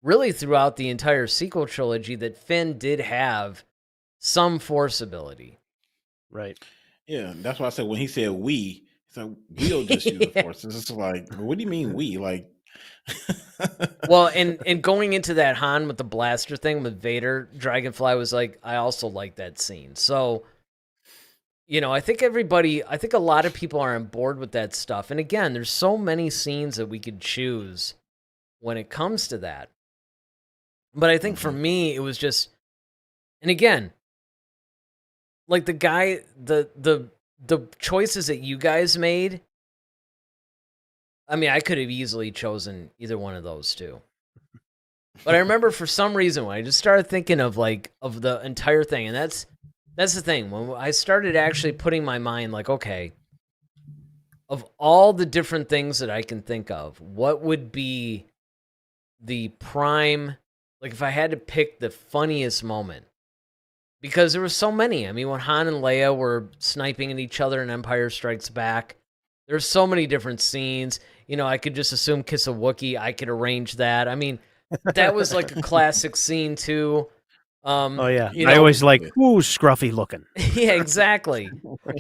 really throughout the entire sequel trilogy, that Finn did have some Force ability. Right. Yeah, that's why I said when he said we, so we'll just use the Force. It's just like, what do you mean we? Like, well, and going into that Han with the blaster thing with Vader, Dragonfly was like, I also like that scene. So, I think a lot of people are on board with that stuff. And again, there's so many scenes that we could choose when it comes to that. But I think for me, it was just, and again, like the guy, the choices that you guys made, I mean, I could have easily chosen either one of those two. But I remember for some reason when I just started thinking of the entire thing, and that's the thing. When I started actually putting my mind like, okay, of all the different things that I can think of, what would be the prime, like if I had to pick the funniest moment? Because there were so many. I mean, when Han and Leia were sniping at each other in Empire Strikes Back, there's so many different scenes. I could just assume kiss a Wookiee. I could arrange that. I mean, that was like a classic scene too. Oh yeah, I always like, ooh, scruffy looking. Yeah, exactly.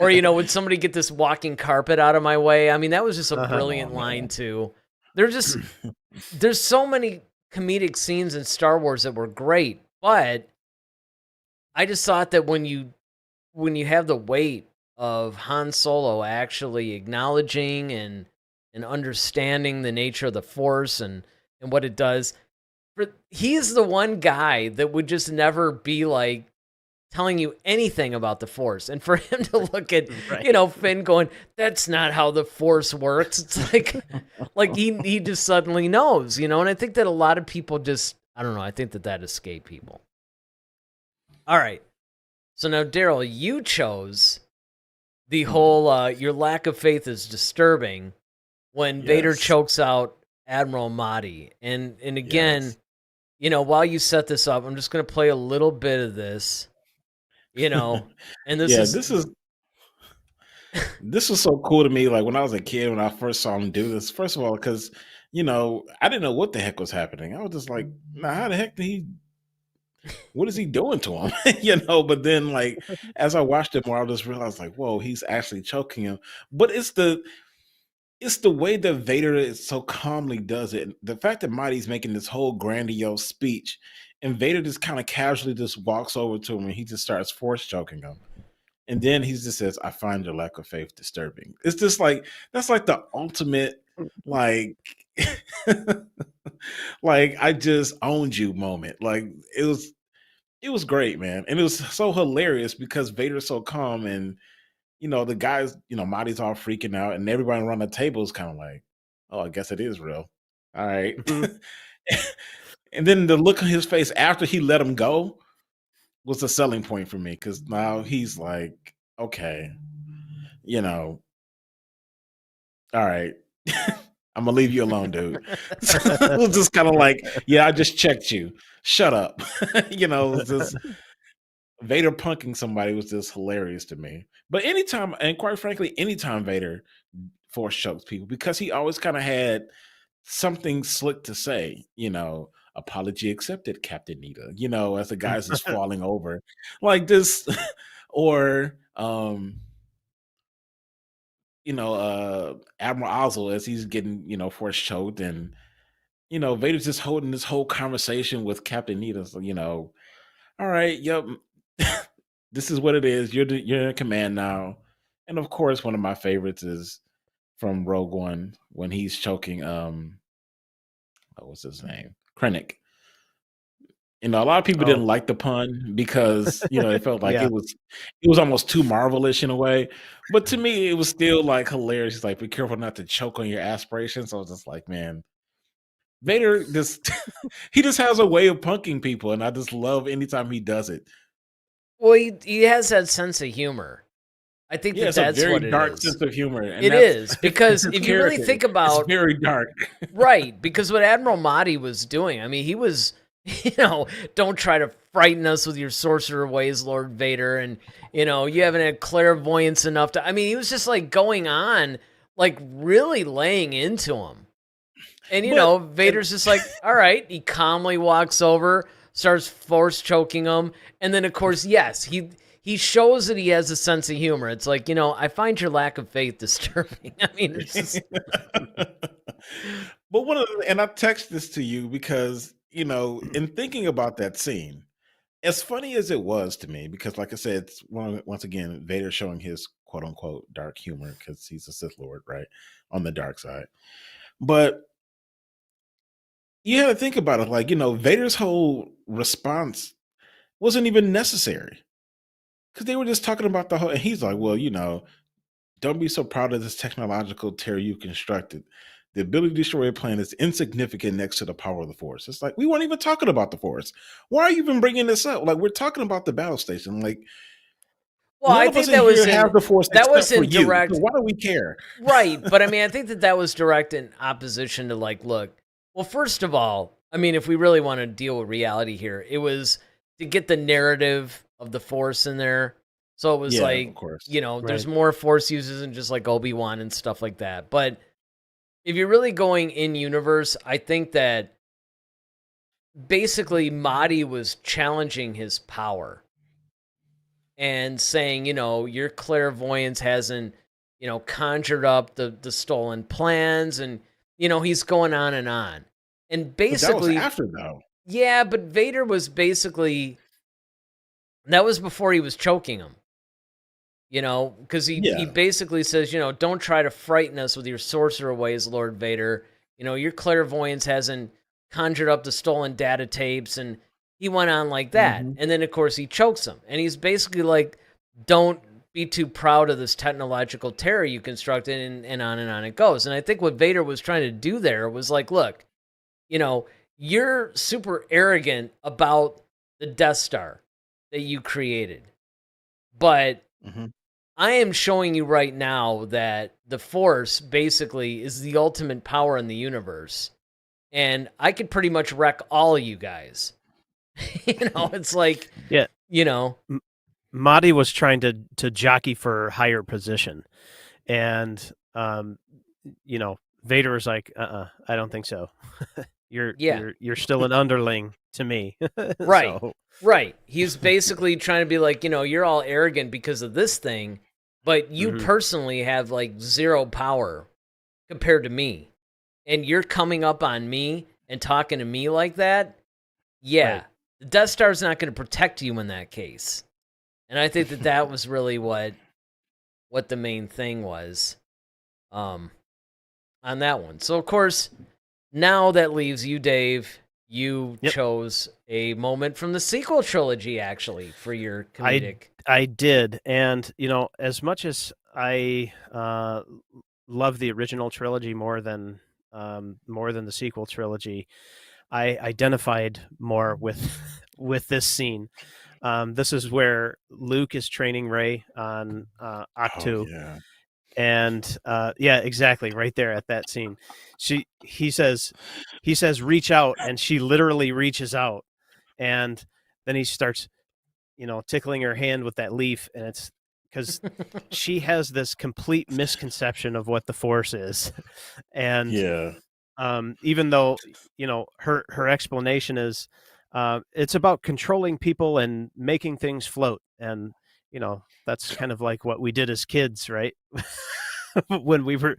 Or would somebody get this walking carpet out of my way? I mean, that was just a brilliant line too. There's so many comedic scenes in Star Wars that were great, but I just thought that when you have the weight of Han Solo actually acknowledging and understanding the nature of the Force and what it does, he's the one guy that would just never be like telling you anything about the Force. And for him to look at, Finn going, that's not how the Force works. It's like he just suddenly knows, and I think that a lot of people just, I don't know, I think that escaped people. All right. So now, Daryl, you chose the whole, your lack of faith is disturbing when Vader chokes out Admiral Mahdi. And again, Yes. while you set this up, I'm just going to play a little bit of this, and this Yeah, is this was so cool to me. Like when I was a kid, when I first saw him do this, first of all, because I didn't know what the heck was happening. I was just like, nah, how the heck did he? What is he doing to him? But then like as I watched it more, I just realized like, whoa, he's actually choking him. But it's the way that Vader is so calmly does it. The fact that Marty's making this whole grandiose speech, and Vader just kind of casually just walks over to him and he just starts force choking him. And then he just says, "I find your lack of faith disturbing." It's just like that's like the ultimate, like, like I just owned you moment. Like it was great, man, and it was so hilarious because Vader's so calm, and the guys, Marty's all freaking out, and everybody around the table is kind of like, "Oh, I guess it is real." All right. Mhm. And then the look on his face after he let him go was a selling point for me because now he's like, okay, you know, all right, I'm gonna leave you alone, dude. It was just kind of like, yeah, I just checked you. Shut up. It was just Vader punking somebody was just hilarious to me. But anytime, and quite frankly, anytime Vader force chokes people, because he always kind of had something slick to say, apology accepted, Captain Nita, as the guy's just falling over like this, or Admiral Ozzel as he's getting, force choked, and Vader's just holding this whole conversation with Captain Nita. So, all right, yep. This is what it is. You're in command now. And of course, one of my favorites is from Rogue One when he's choking what's his name? Krennic. A lot of people Oh, didn't like the pun because, it felt like yeah. it was almost too Marvelish in a way. But to me, it was still like hilarious. He's like, be careful not to choke on your aspirations. I was just like, man, Vader just he just has a way of punking people, and I just love anytime he does it. well, he has that sense of humor. I think Yeah, that it's a that's very what it dark is. sense of humor, and It that's is because his if you really character. think It's about very dark. right, because what Admiral Mahdi was doing, I mean, he was, don't try to frighten us with your sorcerer ways, Lord Vader, and you haven't had clairvoyance enough to. I mean, he was just like going on, like really laying into him. And But and Vader's just like, all right. He calmly walks over, starts force choking him, and then of course, yes, he shows that he has a sense of humor. It's like, I find your lack of faith disturbing. I mean, it's just but and I text this to you because in thinking about that scene, as funny as it was to me, because like I said, it's once again Vader showing his quote unquote dark humor because he's a Sith Lord, right, on the dark side. But you had to think about it, like Vader's whole response wasn't even necessary because they were just talking about the whole. And he's like, well, don't be so proud of this technological terror you constructed. The ability to destroy a planet is insignificant next to the power of the Force. It's like we weren't even talking about the Force. Why are you even bringing this up? Like we're talking about the battle station. Like well, none I of us think in here have the Force that was except for in you. direct So why do we care? right, but I mean, I think that was direct in opposition to like, look, well, first of all, I mean, if we really want to deal with reality here, it was to get the narrative of the Force in there. So it was Yeah, of like, course. there's Right. more Force uses than just like Obi-Wan and stuff like that. But if you're really going in universe, I think that basically Mahdi was challenging his power and saying, your clairvoyance hasn't, conjured up the stolen plans, and he's going on and on. And But that was basically, after though. yeah, but Vader was basically that was before he was choking him. Because he Yeah. basically says, don't try to frighten us with your sorcerer ways, Lord Vader. Your clairvoyance hasn't conjured up the stolen data tapes, and he went on like that. Mhm. And then, of course, he chokes him. And he's basically like, don't be too proud of this technological terror you constructed, and on it goes. And I think what Vader was trying to do there was like, look, you're super arrogant about the Death Star that you created. But Mhm. I am showing you right now that the Force basically is the ultimate power in the universe. And I could pretty much wreck all of you guys. It's like, Yeah. you know. Mahdi was trying to jockey for higher position. And, Vader was like, I don't think so. You're still an underling to me. Right. So. Right. He's basically trying to be like, you're all arrogant because of this thing, but you personally have like zero power compared to me. And you're coming up on me and talking to me like that. Yeah. Right. The Death Star's not going to protect you in that case. And I think that was really what the main thing was on that one. So, of course, now that leaves you, Dave. You chose a moment from the sequel trilogy, actually, for your comedic. I did. And, as much as I love the original trilogy more than the sequel trilogy, I identified more with this scene. This is where Luke is training Rey on Octu. Oh, yeah. And exactly, right there at that scene. He says, reach out, and she literally reaches out. And then he starts, tickling her hand with that leaf, and it's because she has this complete misconception of what the Force is. And even though, her explanation is it's about controlling people and making things float. And, that's kind of like what we did as kids, right? when we were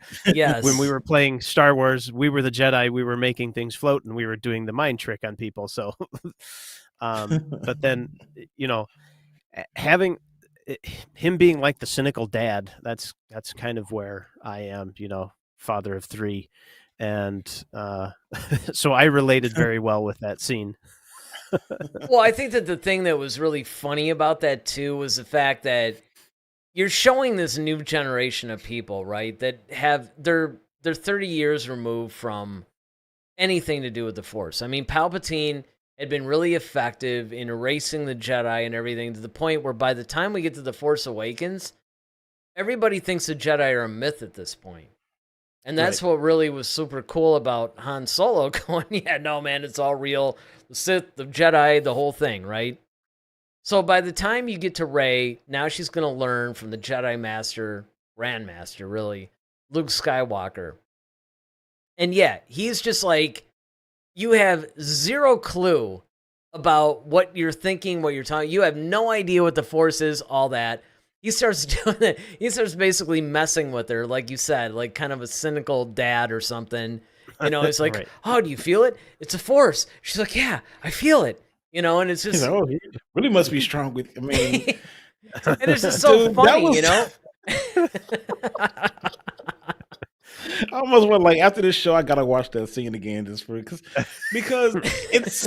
playing Star Wars, we were the Jedi, we were making things float, and we were doing the mind trick on people. So, but then, having him being like the cynical dad, that's kind of where I am, father of three. And so I related very well with that scene. Well, I think that the thing that was really funny about that too was the fact that you're showing this new generation of people, right, that have they're 30 years removed from anything to do with the Force. I mean, Palpatine had been really effective in erasing the Jedi and everything, to the point where by the time we get to The Force Awakens, everybody thinks the Jedi are a myth at this point. And that's what really was super cool about Han Solo going, yeah, no, man, it's all real. The Sith, the Jedi, the whole thing, right? So by the time you get to Rey, now she's going to learn from the Jedi Master, Grandmaster, really, Luke Skywalker. And yeah, he's just like, you have zero clue about what you're thinking, what you're talking. You have no idea what the Force is, all that. He starts doing it. He starts basically messing with her, like you said, like kind of a cynical dad or something. It's like, Right. Oh, do you feel it? It's a Force. She's like, yeah, I feel it. And it's just, he really must be strong with. I mean, and it's just so dude, funny, I almost went like, after this show, I gotta watch that scene again just for because it's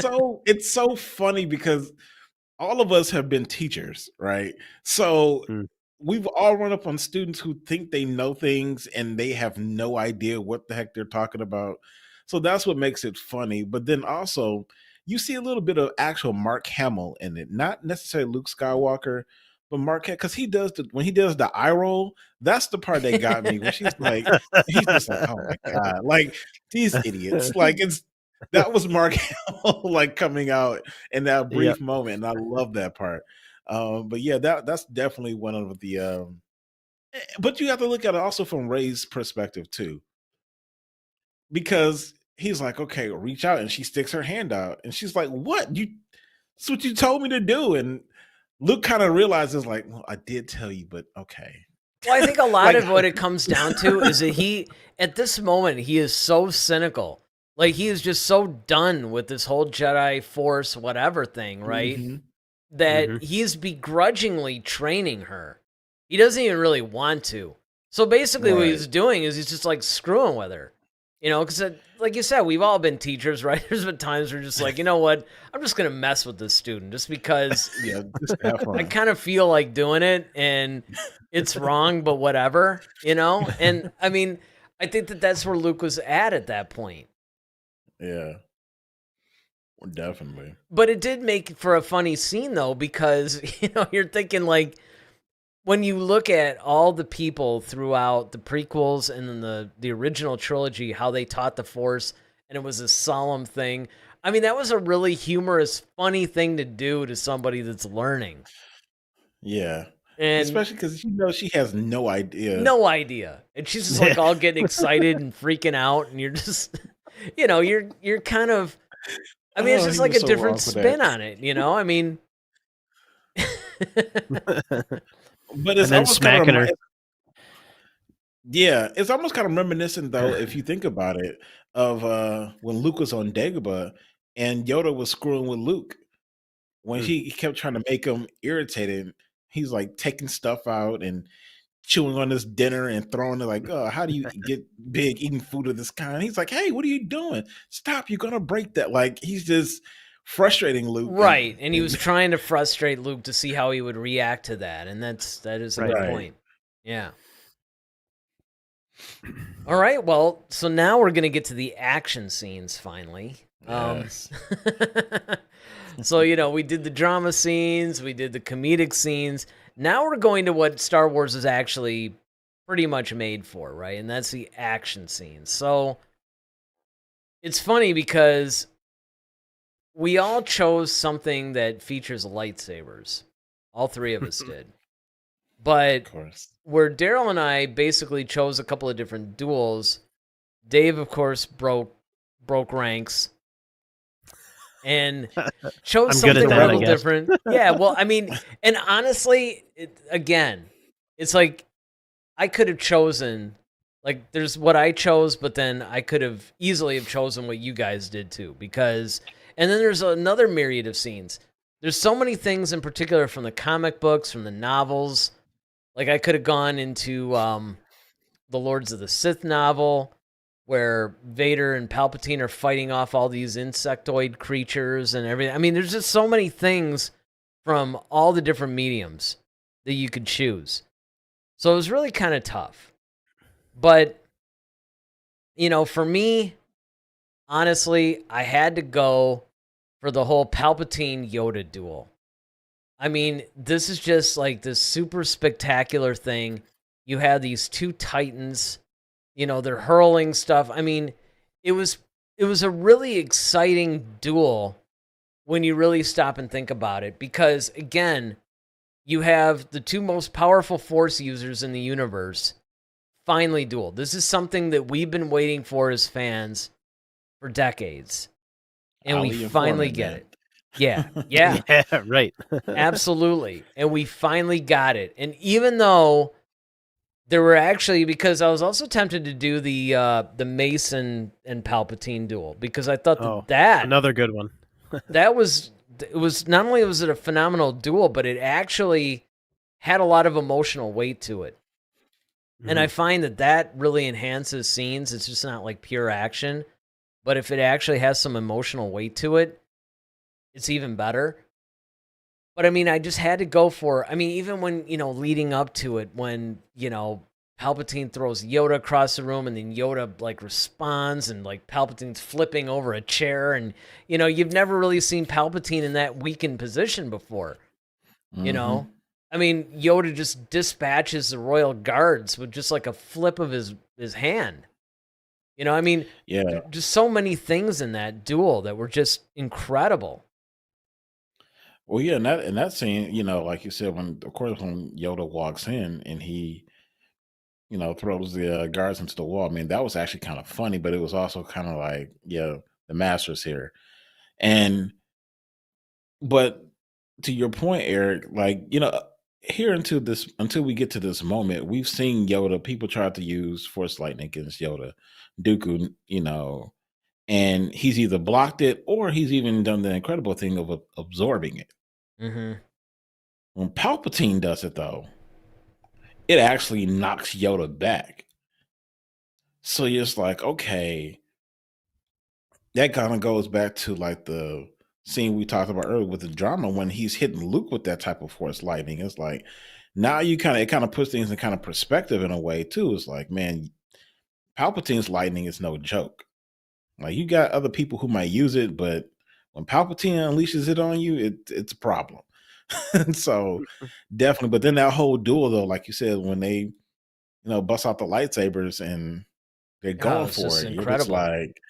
so funny, because all of us have been teachers, right? So we've all run up on students who think they know things and they have no idea what the heck they're talking about. So that's what makes it funny. But then also, you see a little bit of actual Mark Hamill in it, not necessarily Luke Skywalker, but Mark, because when he does the eye roll, that's the part that got me. When he's just like, oh my god, like these idiots, like that was Mark Hamill like coming out in that brief moment, and I love that part. But yeah, that's definitely one of the. But you have to look at it also from Rey's perspective too, because he's like, okay, reach out, and she sticks her hand out, and she's like, what? That's what you told me to do. And Luke kind of realizes, like, well, I did tell you, but okay. Well, I think a lot of what it comes down to is that at this moment, he is so cynical. Like, he is just so done with this whole Jedi Force whatever thing, right? That he's begrudgingly training her. He doesn't even really want to. So basically what he's doing is he's just like screwing with her. Because like you said, we've all been teachers, right? There's been times where you're just like, you know what? I'm just going to mess with this student just because I kind of feel like doing it, and it's wrong, but whatever, And I mean, I think that's where Luke was at that point. Yeah. Definitely. But it did make for a funny scene, though, because, you're thinking like, when you look at all the people throughout the prequels and then the original trilogy, how they taught the Force, and it was a solemn thing. I mean, that was a really humorous, funny thing to do to somebody that's learning. Yeah. And Especially because she has no idea. no idea. And she's just like all getting excited and freaking out, and you're just, you're kind of, I mean, it's just like a different spin on it, I mean. But it's almost smacking her. Yeah, it's almost kind of reminiscent, though, if you think about it, of when Luke was on Dagobah and Yoda was screwing with Luke. When he kept trying to make him irritated, he's like taking stuff out and chewing on this dinner and throwing it like, oh, how do you get big eating food of this kind? He's like, hey, what are you doing? Stop, you're gonna break that. Like, he's just frustrating Luke. Right. And he was trying to frustrate Luke to see how he would react to that. And that is a good point. Yeah. All right. Well, so now we're going to get to the action scenes finally. Yes. So, we did the drama scenes, we did the comedic scenes. Now we're going to what Star Wars is actually pretty much made for, right? And that's the action scenes. So it's funny because we all chose something that features lightsabers. All three of us did. But where Daryl and I basically chose a couple of different duels, Dave, of course, broke ranks and chose something a little different. Yeah, well, I mean, and honestly, it's like I could have chosen, like, there's what I chose, but then I could have easily have chosen what you guys did too, because, and then there's another myriad of scenes. There's so many things in particular from the comic books, from the novels. Like, I could have gone into the Lords of the Sith novel, where Vader and Palpatine are fighting off all these insectoid creatures and everything. I mean, there's just so many things from all the different mediums that you could choose. So it was really kind of tough. But, for me, honestly, I had to go for the whole Palpatine-Yoda duel. I mean, this is just like this super spectacular thing. You have these two titans, they're hurling stuff. I mean, it was a really exciting duel when you really stop and think about it, because again, you have the two most powerful Force users in the universe finally duel. This is something that we've been waiting for as fans for decades, and we finally get it. Yeah. Yeah, right. Absolutely. And we finally got it. And even though there were actually, because I was also tempted to do the Mason and Palpatine duel, because I thought that another good one. it was not only was it a phenomenal duel, but it actually had a lot of emotional weight to it. Mm-hmm. And I find that really enhances scenes. It's just not like pure action, but if it actually has some emotional weight to it, it's even better. But I mean, I just had to go for, I mean, even when, leading up to it, when, Palpatine throws Yoda across the room and then Yoda like responds and like Palpatine's flipping over a chair, and, you've never really seen Palpatine in that weakened position before. Mm-hmm. I mean, Yoda just dispatches the royal guards with just like a flip of his hand. I mean, yeah, just so many things in that duel that were just incredible. Well, yeah, in that scene, like you said, when Yoda walks in and he, throws the guards into the wall. I mean, that was actually kind of funny, but it was also kind of like, yeah, the master's here. But to your point, Eric, like, here until we get to this moment, we've seen Yoda, people try to use Force Lightning against Yoda, Dooku, and he's either blocked it or he's even done the incredible thing of absorbing it. Mm-hmm. When Palpatine does it, though, it actually knocks Yoda back. So you're just like, okay, that kind of goes back to like the scene we talked about earlier with the drama when he's hitting Luke with that type of Force Lightning. It's like now it kind of puts things in kind of perspective in a way too. It's like, man, Palpatine's lightning is no joke. Like, you got other people who might use it, but when Palpatine unleashes it on you, it's a problem. So definitely, but then that whole duel though, like you said, when they bust out the lightsabers and they're Oh, going it's for just it, you're just incredible. like,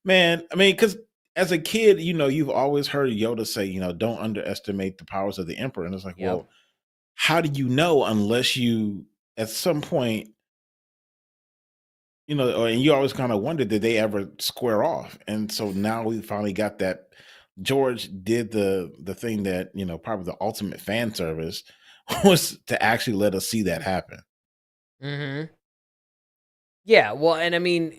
man. I mean, because as a kid, you've always heard Yoda say, don't underestimate the powers of the Emperor, and it's like, Yep. well, how do you know unless you at some point, and you always kind of wonder, did they ever square off? And so now we finally got that. George did the thing that probably the ultimate fan service was to actually let us see that happen. Mm-hmm. Yeah, well, and I mean,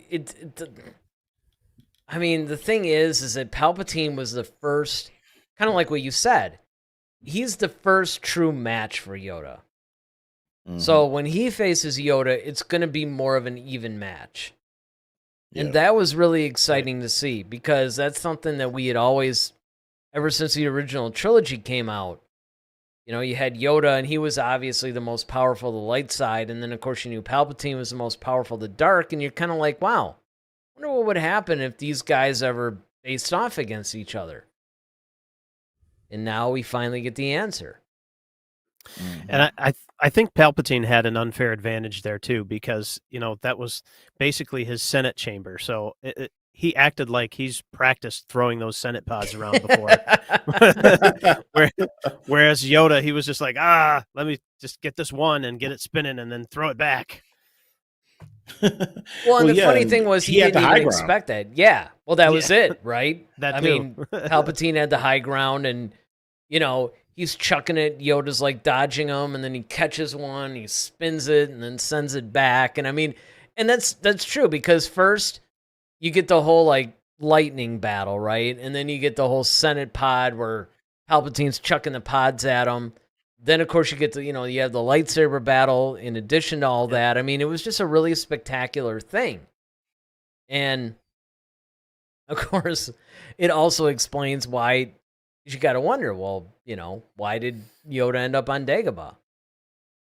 I mean, the thing is that Palpatine was the first, kind of like what you said. He's the first true match for Yoda. So when he faces Yoda, it's going to be more of an even match. And Yeah. that was really exciting to see, because that's something that we had always, ever since the original trilogy came out, you had Yoda, and he was obviously the most powerful, the light side. And then, of course, you knew Palpatine was the most powerful, the dark. And you're kind of like, wow, I wonder what would happen if these guys ever faced off against each other. And now we finally get the answer. And I think Palpatine had an unfair advantage there too, because that was basically his Senate chamber. So he acted like he's practiced throwing those Senate pods around before. Whereas Yoda, he was just like, let me just get this one and get it spinning and then throw it back. Well, and the funny thing was he didn't even expect that. Yeah. Well, that was it, right? That I too. mean, Palpatine had the high ground, and he's chucking it. Yoda's like dodging him, and then he catches one, he spins it, and then sends it back. And I mean, and that's true, because first you get the whole like lightning battle, right? And then you get the whole Senate pod where Palpatine's chucking the pods at him. Then, of course, you get to, you have the lightsaber battle in addition to all that. I mean, it was just a really spectacular thing. And, of course, it also explains why you got to wonder, well, why did Yoda end up on Dagobah?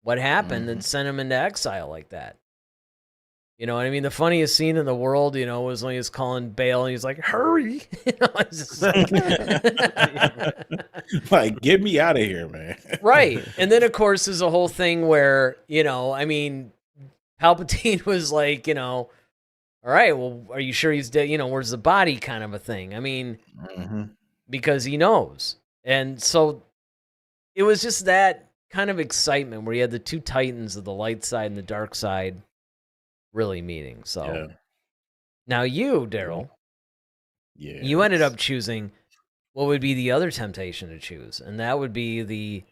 What happened that sent him into exile like that? You know what I mean? The funniest scene in the world, was when he was calling Bale and he's like, hurry. It's just like, get me out of here, man. Right. And then, of course, there's a whole thing where, I mean, Palpatine was like, all right, well, are you sure he's dead? Where's the body kind of a thing? I mean, because he knows. And so it was just that kind of excitement where you had the two titans of the light side and the dark side really meeting. So now you, Daryl, you ended up choosing what would be the other temptation to choose, and that would be the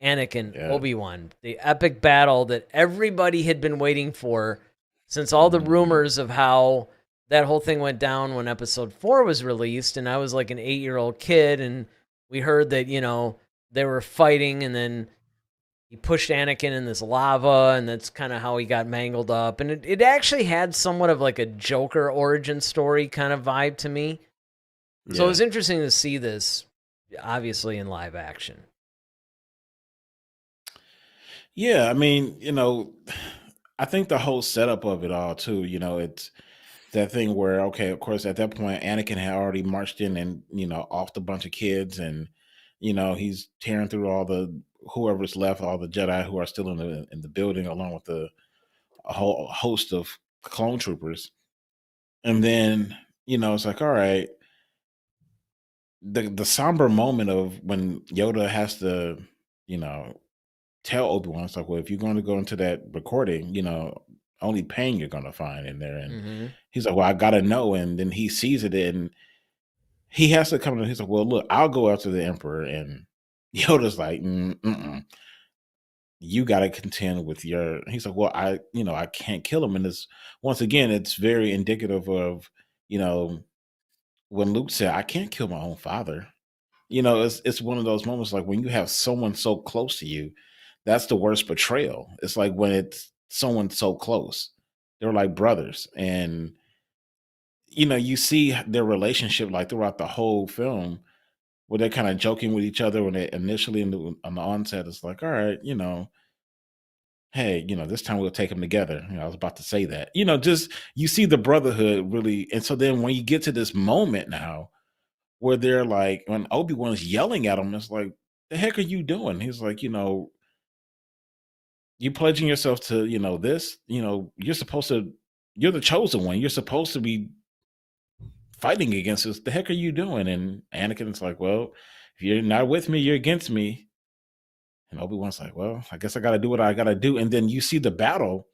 Anakin Obi-Wan, the epic battle that everybody had been waiting for since all the rumors of how that whole thing went down when Episode 4 was released. And I was like an 8-year-old kid, and we heard that they were fighting, and then he pushed Anakin in this lava, and that's kind of how he got mangled up. And it actually had somewhat of like a Joker origin story kind of vibe to me. So it was interesting to see this, obviously, in live action. Yeah, I mean, I think the whole setup of it all too, it's that thing where, okay, of course, at that point, Anakin had already marched in and, offed a bunch of kids, and, he's tearing through all the whoever's left, all the Jedi who are still in the building, along with a whole host of clone troopers. And then, it's like, all right, the somber moment of when Yoda has to, tell Obi-Wan, it's like, well, if you're going to go into that recording, only pain you're going to find in there. And he's like, well, I got to know. And then he sees it, and he has to come to, he's like, well, look, I'll go after the Emperor. And Yoda's like, you got to contend with your, he's like, well, I can't kill him. And it's, once again, it's very indicative of, when Luke said, I can't kill my own father. It's one of those moments like when you have someone so close to you, that's the worst betrayal. It's like when it's someone so close. They're like brothers. And, you see their relationship like throughout the whole film, where they're kind of joking with each other when they initially on the onset, it's like, all right, hey, this time we'll take them together. I was about to say that, just you see the brotherhood really. And so then when you get to this moment now, where they're like, when Obi-Wan's yelling at him, it's like, the heck are you doing? He's like, you pledging yourself to, this, you're the chosen one. You're supposed to be fighting against us. The heck are you doing? And Anakin's like, well, if you're not with me, you're against me. And Obi-Wan's like, well, I guess I got to do what I got to do. And then you see the battle.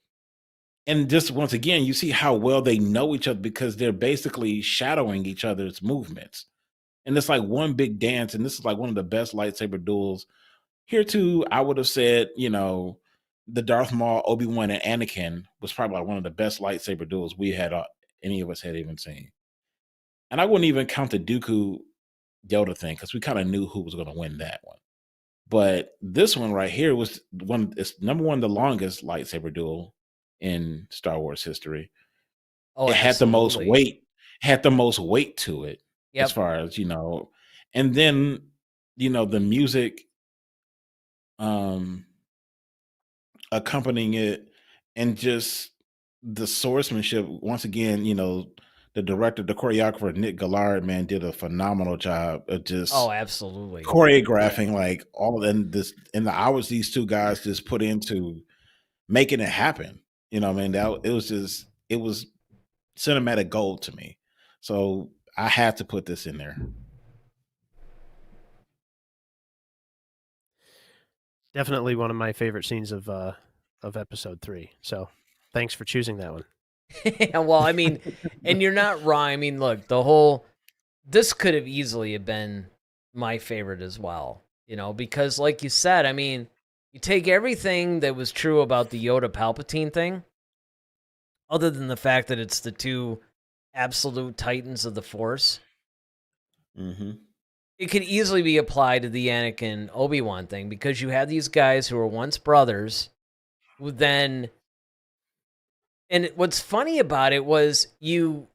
And just once again, you see how well they know each other because they're basically shadowing each other's movements. And it's like one big dance. And this is like one of the best lightsaber duels. Here too, I would have said, the Darth Maul, Obi-Wan, and Anakin was probably like one of the best lightsaber duels we had, any of us had even seen. And I wouldn't even count the Dooku Yoda thing because we kind of knew who was going to win that one. But this one right here was it's number one, the longest lightsaber duel in Star Wars history. Oh, it had the most weight to it, as far as, and then, the music accompanying it and just the swordsmanship. Once again, the director, the choreographer, Nick Gillard, man, did a phenomenal job of just absolutely choreographing like all in the hours these two guys just put into making it happen. That it was cinematic gold to me. So I had to put this in there. Definitely one of my favorite scenes of episode 3. So thanks for choosing that one. Well, I mean, and you're not wrong. I mean, look, this could have easily have been my favorite as well, because like you said, I mean, you take everything that was true about the Yoda Palpatine thing, other than the fact that it's the two absolute titans of the Force. Mm-hmm. It could easily be applied to the Anakin Obi-Wan thing because you have these guys who were once brothers who then. And what's funny about it was you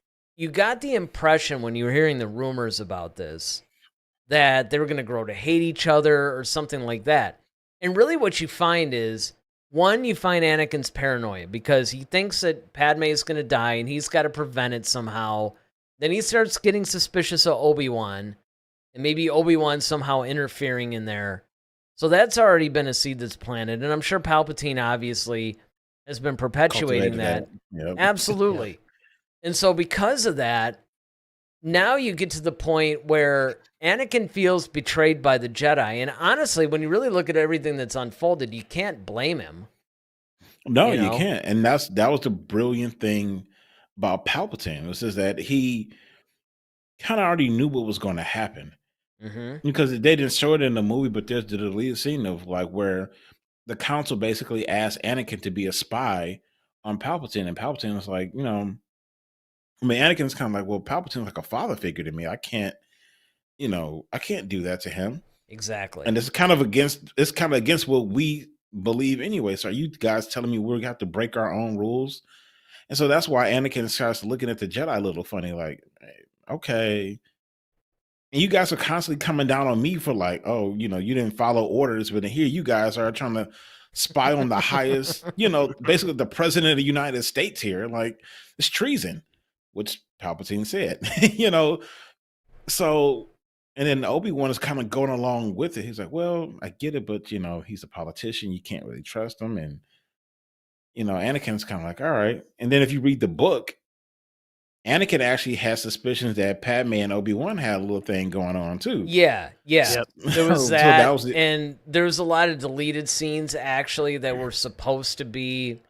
got the impression when you were hearing the rumors about this that they were going to grow to hate each other or something like that. And really what you find is, one, you find Anakin's paranoia because he thinks that Padme is going to die and he's got to prevent it somehow. Then he starts getting suspicious of Obi-Wan and maybe Obi-Wan somehow interfering in there. So that's already been a seed that's planted. And I'm sure Palpatine obviously has been perpetuating that. Yep. Absolutely. Yep. And so because of that, now you get to the point where Anakin feels betrayed by the Jedi. And honestly, when you really look at everything that's unfolded, you can't blame him. No, you can't. And that was the brilliant thing about Palpatine, was just that he kind of already knew what was going to happen. Mm-hmm. Because they didn't show it in the movie, but there's the deleted scene of like where the council basically asked Anakin to be a spy on Palpatine, and Palpatine was like, Anakin's kind of like, well, Palpatine's like a father figure to me. I can't do that to him. Exactly. And it's kind of against what we believe anyway. So are you guys telling me we're gonna have to break our own rules? And so that's why Anakin starts looking at the Jedi a little funny, like, hey, okay. And you guys are constantly coming down on me for like, oh, you didn't follow orders, but here you guys are trying to spy on the highest, basically the president of the United States here. Like, it's treason, which Palpatine said, So, and then Obi-Wan is kind of going along with it. He's like, well, I get it, but, he's a politician. You can't really trust him. And, Anakin's kind of like, all right. And then if you read the book, Anakin actually has suspicions that Padme and Obi-Wan had a little thing going on too. Yeah. Yep. There was that, and there's a lot of deleted scenes actually that were supposed to be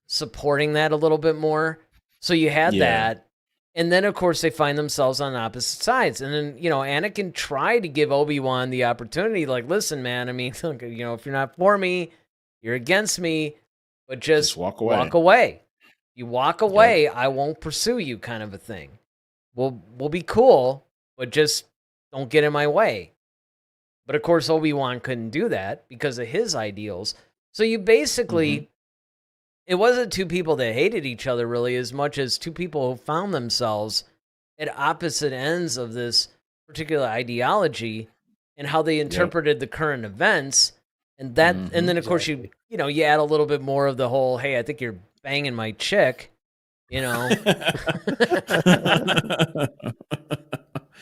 supporting that a little bit more. So you had that, and then of course they find themselves on opposite sides. And then Anakin tried to give Obi-Wan the opportunity, like, listen, man, I mean, look, if you're not for me, you're against me, but just walk away. You walk away, I won't pursue you, kind of a thing. We'll be cool, but just don't get in my way. But of course, Obi-Wan couldn't do that because of his ideals. So you basically, it wasn't two people that hated each other really as much as two people who found themselves at opposite ends of this particular ideology and how they interpreted the current events. And that, and then of course you add a little bit more of the whole, hey, I think you're banging my chick,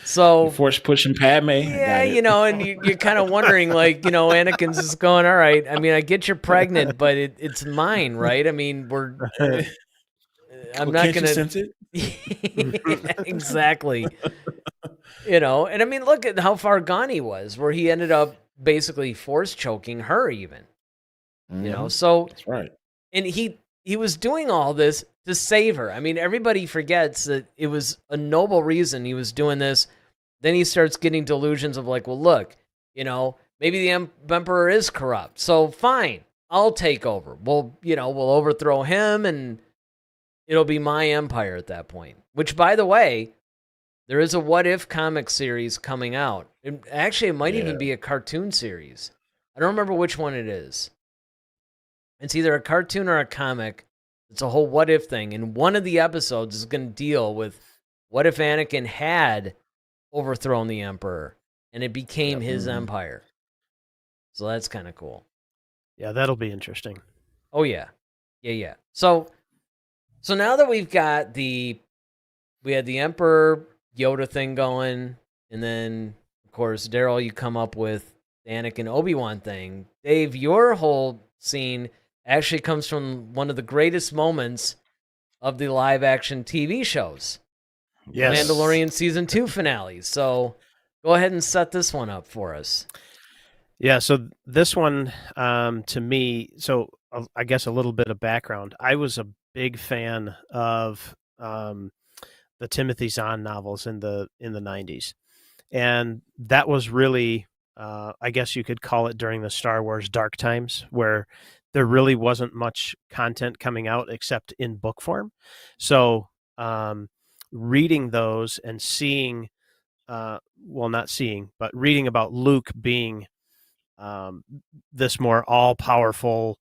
So Force pushing Padme. yeah, and you're kind of wondering, like, Anakin's just going, all right. I mean, I get you're pregnant, but it's mine, right? I mean, I'm not can't gonna you sense it? Yeah, exactly. And I mean, look at how far gone he was, where he ended up basically force choking her, even. So That's right. and he was doing all this to save her. I mean, everybody forgets that it was a noble reason he was doing this. Then he starts getting delusions of like, well, look, maybe the emperor is corrupt. So fine, I'll take over. We'll overthrow him and it'll be my empire at that point. Which, by the way, there is a What If comic series coming out. It might even be a cartoon series. I don't remember which one it is. It's either a cartoon or a comic. It's a whole what if thing. And one of the episodes is going to deal with what if Anakin had overthrown the Emperor and it became his empire. So that's kind of cool. Yeah, that'll be interesting. Oh, yeah. Yeah. So now that we had the Emperor Yoda thing going, and then, of course, Daryl, you come up with the Anakin Obi-Wan thing. Dave, your whole scene actually comes from one of the greatest moments of the live-action TV shows. Yes. Mandalorian Season 2 finale. So go ahead and set this one up for us. Yeah, so this one, to me, I guess a little bit of background. I was a big fan of the Timothy Zahn novels in the 90s. And that was really, I guess you could call it during the Star Wars dark times, where there really wasn't much content coming out except in book form. So reading those and seeing, not seeing, but reading about Luke being this more all-powerful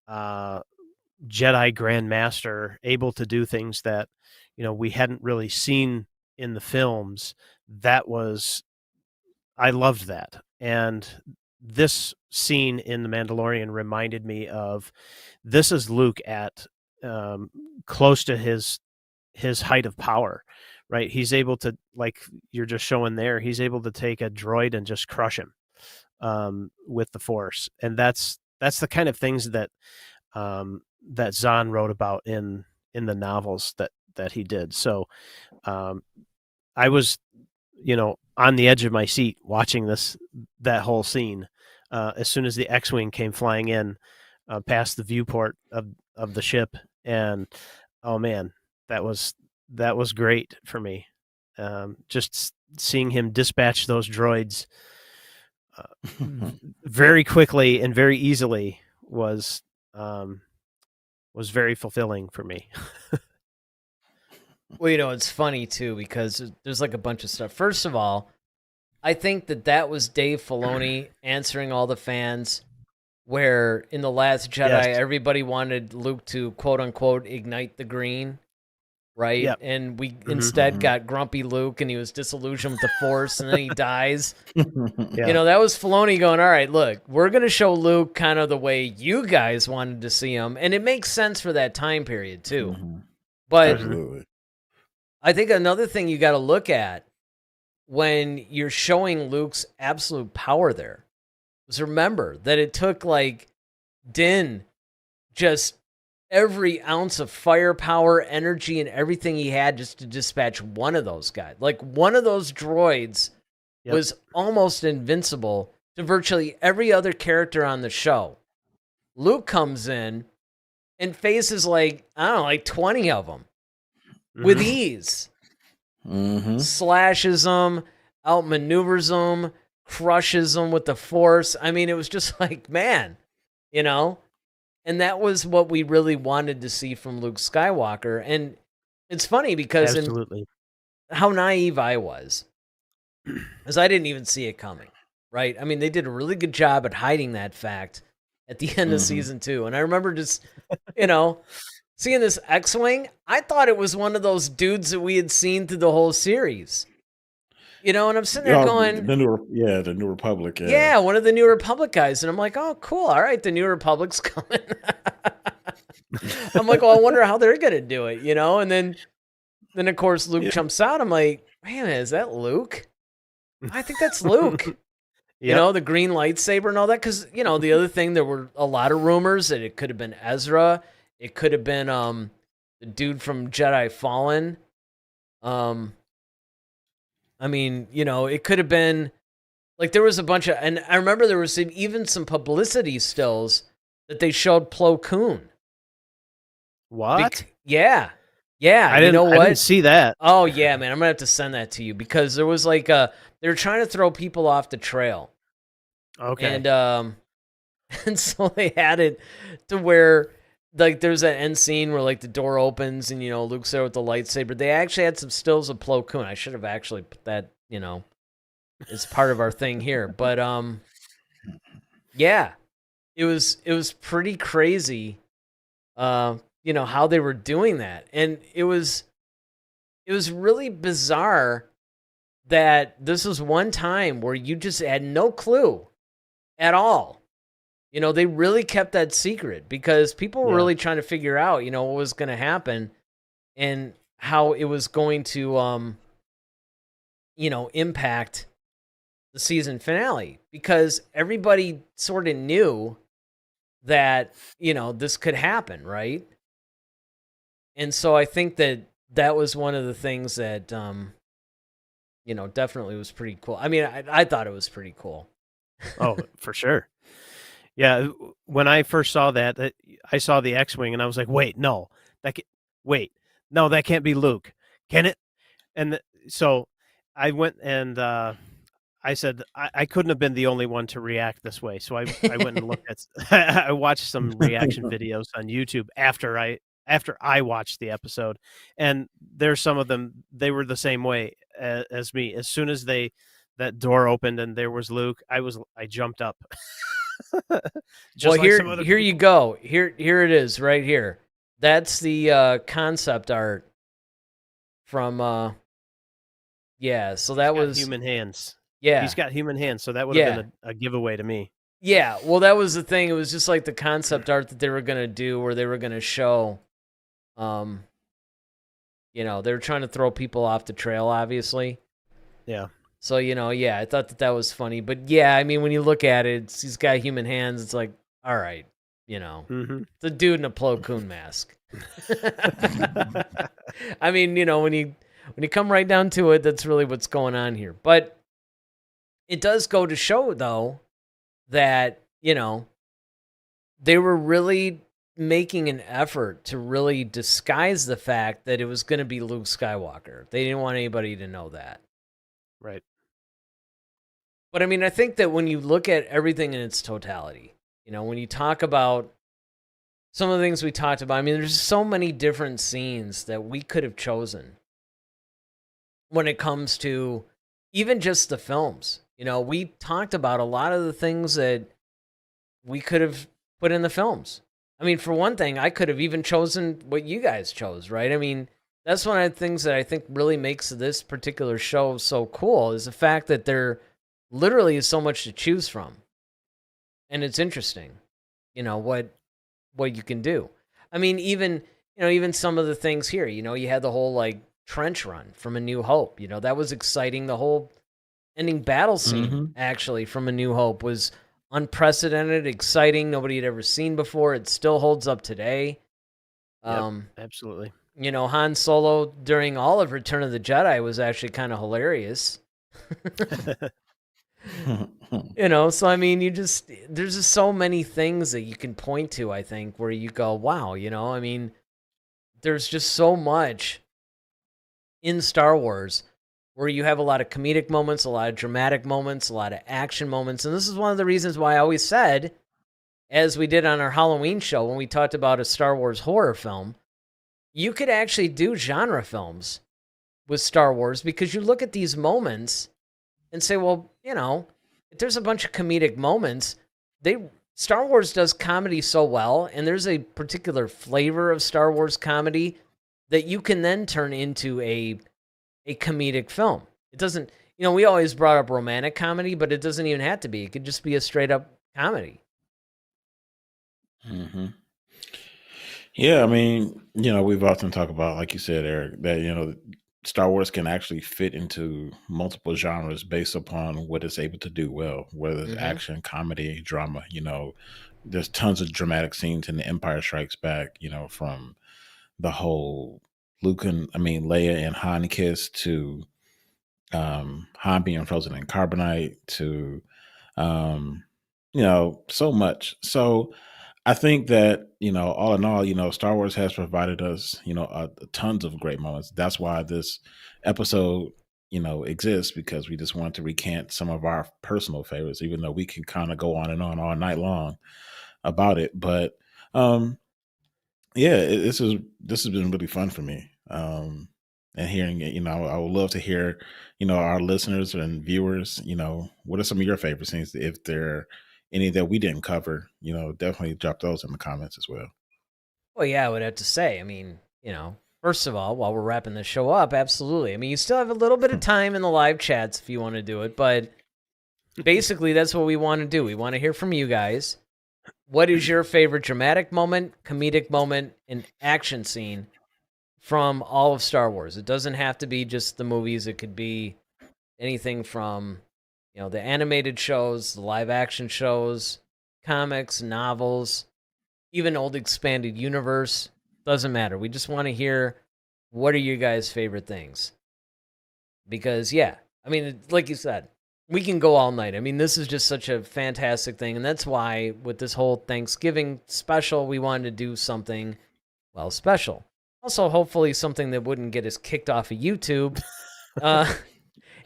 Jedi Grandmaster, able to do things that, we hadn't really seen in the films, I loved that. And this scene in The Mandalorian reminded me of, this is Luke at close to his height of power, right? He's able to, like you're just showing there, he's able to take a droid and just crush him with the Force. And that's the kind of things that that Zahn wrote about in the novels that he did. So I was, on the edge of my seat watching that whole scene. As soon as the X-Wing came flying in past the viewport of the ship, and oh man, that was great for me. Just seeing him dispatch those droids very quickly and very easily was very fulfilling for me. Well, it's funny, too, because there's like a bunch of stuff. First of all, I think that was Dave Filoni answering all the fans, where in The Last Jedi, everybody wanted Luke to, quote-unquote, ignite the green, right? Yep. And we instead got grumpy Luke, and he was disillusioned with the Force, and then he dies. That was Filoni going, all right, look, we're going to show Luke kind of the way you guys wanted to see him, and it makes sense for that time period, too. But absolutely. I think another thing you got to look at when you're showing Luke's absolute power there is remember that it took like Din just every ounce of firepower, energy, and everything he had just to dispatch one of those guys. Like one of those droids was almost invincible to virtually every other character on the show. Luke comes in and faces like 20 of them. With ease. Slashes them, outmaneuvers them, crushes them with the Force. I mean, it was just like, man, and that was what we really wanted to see from Luke Skywalker. And it's funny because how naive I was, because I didn't even see it coming, right? I mean, they did a really good job at hiding that fact at the end of season 2. And I remember just, seeing this X-Wing, I thought it was one of those dudes that we had seen through the whole series. And I'm sitting there going... The New Republic. Yeah, one of the New Republic guys. And I'm like, oh, cool. All right, the New Republic's coming. I'm like, well, I wonder how they're going to do it, And then of course, Luke jumps out. I'm like, wait a minute, is that Luke? I think that's Luke. You Yep. know, the green lightsaber and all that. Because, you know, the other thing, there were a lot of rumors that it could have been Ezra. It could have been the dude from Jedi Fallen. I mean, you know, it could have been, like, there was a bunch of, and I remember there was even some publicity stills that they showed Plo Koon. What? Yeah. I You know what? I didn't see that. Oh, yeah, man. I'm going to have to send that to you because there was like, they were trying to throw people off the trail. Okay. And and so they had it to where, like, there's that end scene where, like, the door opens and, you know, Luke's there with the lightsaber. They actually had some stills of Plo Koon. I should have actually put that, you know, as part of our thing here. But, yeah, it was pretty crazy, you know, how they were doing that. And it was really bizarre that this was one time where you just had no clue at all. You know, they really kept that secret because people were really trying to figure out, you know, what was going to happen and how it was going to, you know, impact the season finale because everybody sort of knew that, you know, this could happen, right? And so I think that was one of the things that, you know, definitely was pretty cool. I mean, I thought it was pretty cool. Oh, for sure. Yeah, when I first saw that, I saw the X-wing and I was like, "Wait, no, that can't be Luke, can it?" And so I went and I said I couldn't have been the only one to react this way. So I went and looked at I watched some reaction videos on YouTube after I watched the episode, and there's some of them they were the same way as me. As soon as that door opened and there was Luke, I jumped up. Well, here you go. Here it is right here. That's the concept art from yeah, so that was human hands. Yeah. He's got human hands, so that would have been a giveaway to me. Yeah, well, that was the thing. It was just like the concept art that they were going to do where they were going to show you know, they were trying to throw people off the trail obviously. Yeah. So, you know, yeah, I thought that was funny. But yeah, I mean, when you look at it, he's got human hands. It's like, all right, you know, the dude in a Plo Koon mask. I mean, you know, when you come right down to it, that's really what's going on here. But it does go to show, though, that, you know, they were really making an effort to really disguise the fact that it was going to be Luke Skywalker. They didn't want anybody to know that. Right. But I mean, I think that when you look at everything in its totality, you know, when you talk about some of the things we talked about, I mean, there's so many different scenes that we could have chosen when it comes to even just the films. You know, we talked about a lot of the things that we could have put in the films. I mean, for one thing, I could have even chosen what you guys chose, right? I mean, that's one of the things that I think really makes this particular show so cool is the fact that there literally is so much to choose from. And it's interesting, you know, what you can do. I mean, even some of the things here, you know, you had the whole like trench run from A New Hope, you know, that was exciting. The whole ending battle scene actually from A New Hope was unprecedented, exciting, nobody had ever seen before. It still holds up today. Absolutely. You know, Han Solo during all of Return of the Jedi was actually kind of hilarious. You know, so I mean, there's just so many things that you can point to, I think, where you go, wow, you know, I mean, there's just so much in Star Wars where you have a lot of comedic moments, a lot of dramatic moments, a lot of action moments. And this is one of the reasons why I always said, as we did on our Halloween show when we talked about a Star Wars horror film, you could actually do genre films with Star Wars because you look at these moments and say, well, you know, if there's a bunch of comedic moments, Star Wars does comedy so well, and there's a particular flavor of Star Wars comedy that you can then turn into a comedic film. It doesn't, you know, we always brought up romantic comedy, but it doesn't even have to be. It could just be a straight up comedy. Yeah, I mean, you know, we've often talked about, like you said, Eric, that, you know, Star Wars can actually fit into multiple genres based upon what it's able to do well, whether it's Mm-hmm. action, comedy, drama. There's tons of dramatic scenes in The Empire Strikes Back. From the whole Leia and Han kiss to Han being frozen in carbonite to um, so much. So I think that, all in all, Star Wars has provided us, tons of great moments. That's why this episode, exists, because we just wanted to recant some of our personal favorites, even though we can kind of go on and on all night long about it. But yeah, this has been really fun for me. And hearing it, I would love to hear, our listeners and viewers, what are some of your favorite scenes? If there are any that we didn't cover, definitely drop those in the comments as well. Well, yeah, I would have to say. I mean, first of all, while we're wrapping the show up, absolutely. I mean, you still have a little bit of time in the live chats if you want to do it, but basically, that's what we want to do. We want to hear from you guys. What is your favorite dramatic moment, comedic moment, and action scene from all of Star Wars? It doesn't have to be just the movies. It could be anything from, the animated shows, the live action shows, comics, novels, even old expanded universe. Doesn't matter. We just want to hear, what are your guys' favorite things? Because, yeah, I mean, like you said, we can go all night. I mean, this is just such a fantastic thing. And that's why with this whole Thanksgiving special, we wanted to do something, well, special. Also, hopefully something that wouldn't get us kicked off of YouTube.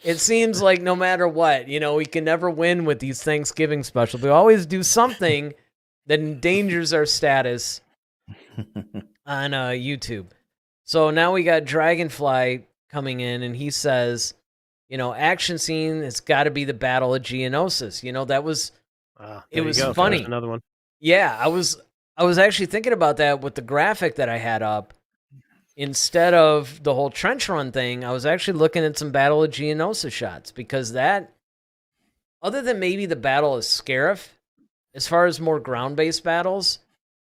It seems like no matter what, we can never win with these Thanksgiving specials. We always do something that endangers our status on YouTube. So now we got Dragonfly coming in, and he says, action scene, it's got to be the Battle of Geonosis. That was, it was funny. There's another one. Yeah, I was actually thinking about that with the graphic that I had up. Instead of the whole trench run thing, I was actually looking at some Battle of Geonosis shots, because that, other than maybe the Battle of Scarif, as far as more ground-based battles,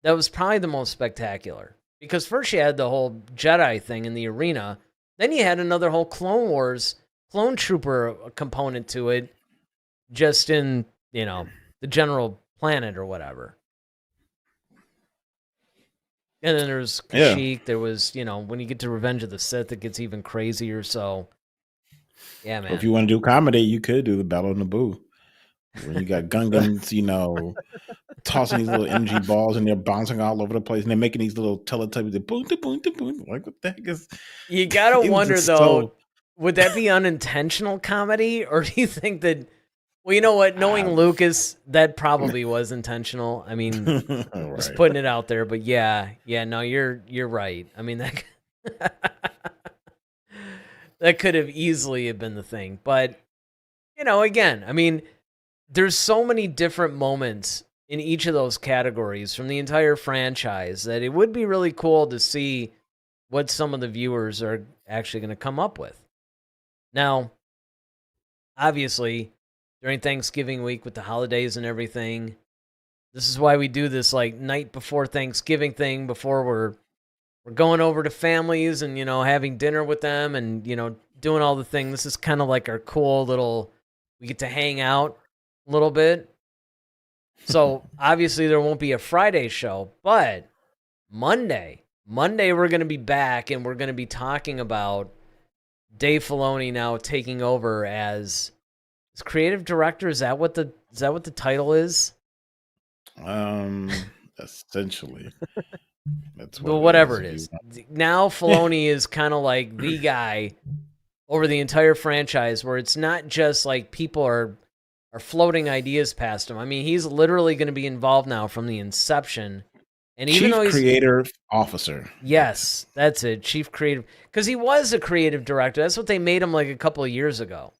that was probably the most spectacular. Because first you had the whole Jedi thing in the arena, then you had another whole Clone Wars, Clone Trooper component to it, just in, the general planet or whatever. And then there's Kashyyyk. Yeah. There was, when you get to Revenge of the Sith, it gets even crazier. So, yeah, man. If you want to do comedy, you could do the Battle of Naboo. When you got Gungans, tossing these little energy balls and they're bouncing all over the place, and they're making these little Teletubbies. Boom, boom, boom. Like, what the heck is? You gotta wonder though, would that be unintentional comedy, or do you think that? Well, you know what? Knowing Lucas, that probably was intentional. I mean, right. Just putting it out there. But yeah, no, you're right. I mean, that that could have easily have been the thing. But again, I mean, there's so many different moments in each of those categories from the entire franchise that it would be really cool to see what some of the viewers are actually going to come up with. Now, obviously, during Thanksgiving week with the holidays and everything, this is why we do this like night before Thanksgiving thing, before we're going over to families and, having dinner with them and, doing all the things. This is kind of like our cool little, we get to hang out a little bit. So obviously there won't be a Friday show, but Monday we're going to be back, and we're going to be talking about Dave Filoni now taking over as creative director. Is that what the title is? Essentially. That's what whatever it is. Now Filoni is kind of like the guy over the entire franchise, where it's not just like people are floating ideas past him. I mean, he's literally going to be involved now from the inception. And even Chief though he's Creative Officer. Yes, that's it. Chief Creative, because he was a creative director. That's what they made him like a couple of years ago.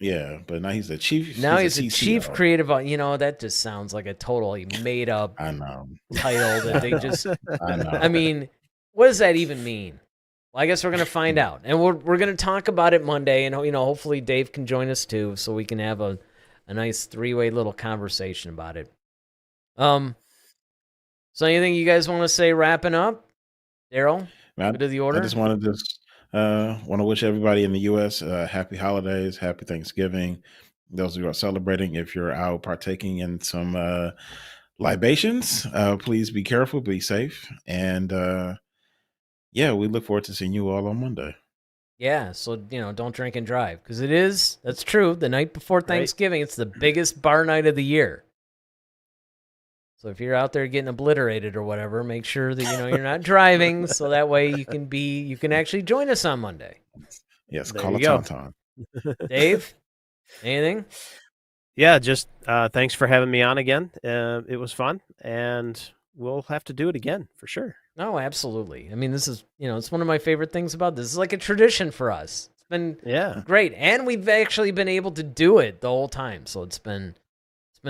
Yeah, but now he's a chief. Now he's a chief creative. That just sounds like a totally made up title that they just. I know. I mean, what does that even mean? Well, I guess we're gonna find out, and we're gonna talk about it Monday, and hopefully Dave can join us too, so we can have a nice three-way little conversation about it. So anything you guys want to say wrapping up? Daryl, to the order? I just wanted to Want to wish everybody in the U.S. Happy holidays, happy Thanksgiving. Those who are celebrating, if you're out partaking in some libations, please be careful, be safe, and yeah, we look forward to seeing you all on Monday. Yeah, so don't drink and drive, because that's true. The night before Thanksgiving, it's the biggest bar night of the year. So if you're out there getting obliterated or whatever, make sure that you're not driving, so that way you can actually join us on Monday. Yes, There call a you go. tauntaun. Dave, anything? Yeah, just thanks for having me on again. It was fun, and we'll have to do it again for sure. No, absolutely. I mean, this is it's one of my favorite things about this. It's like a tradition for us. It's been great, and we've actually been able to do it the whole time, so it's been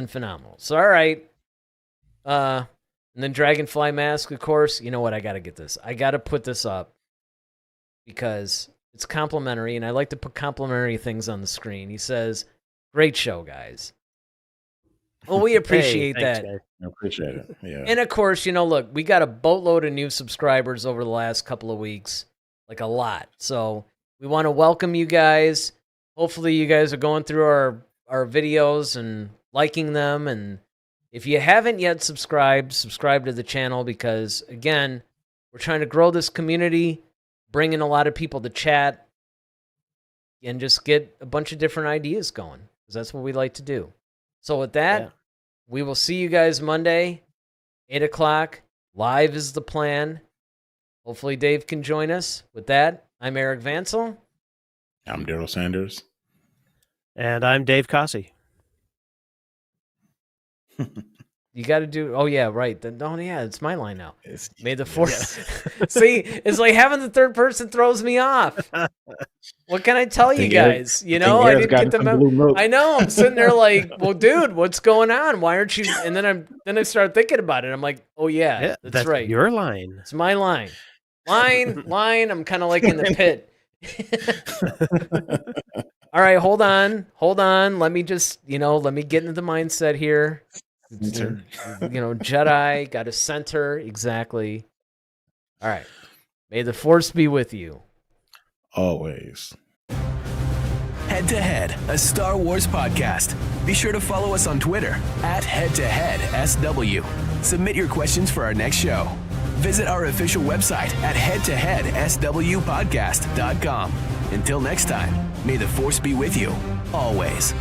phenomenal. So all right. And then Dragonfly Mask, of course. You know what? I got to get this. I got to put this up because it's complimentary, and I like to put complimentary things on the screen. He says, "Great show, guys." Well, we appreciate that. Guys. I appreciate it. Yeah. And of course, look, we got a boatload of new subscribers over the last couple of weeks, like a lot. So we want to welcome you guys. Hopefully, you guys are going through our videos and liking them, and if you haven't yet subscribe to the channel, because, again, we're trying to grow this community, bring in a lot of people to chat, and just get a bunch of different ideas going, because that's what we like to do. So with that, we will see you guys Monday, 8 o'clock. Live is the plan. Hopefully Dave can join us. With that, I'm Eric Vansel. I'm Daryl Sanders. And I'm Dave Cossey. You got to do. Oh yeah, right. It's my line now. May the fourth. See, it's like having the third person throws me off. What can I tell you guys? I didn't get the memo. I know. I'm sitting there like, well, dude, what's going on? Why aren't you? And then I started thinking about it. I'm like, oh yeah, that's right. Your line. It's my line. Line. I'm kind of like in the pit. All right, hold on. Let me just, let me get into the mindset here. Jedi, got to center, exactly. All right. May the Force be with you. Always. Head to Head, a Star Wars podcast. Be sure to follow us on Twitter @HeadToHeadSW. Submit your questions for our next show. Visit our official website at headtoheadswpodcast.com. Until next time, may the Force be with you, always.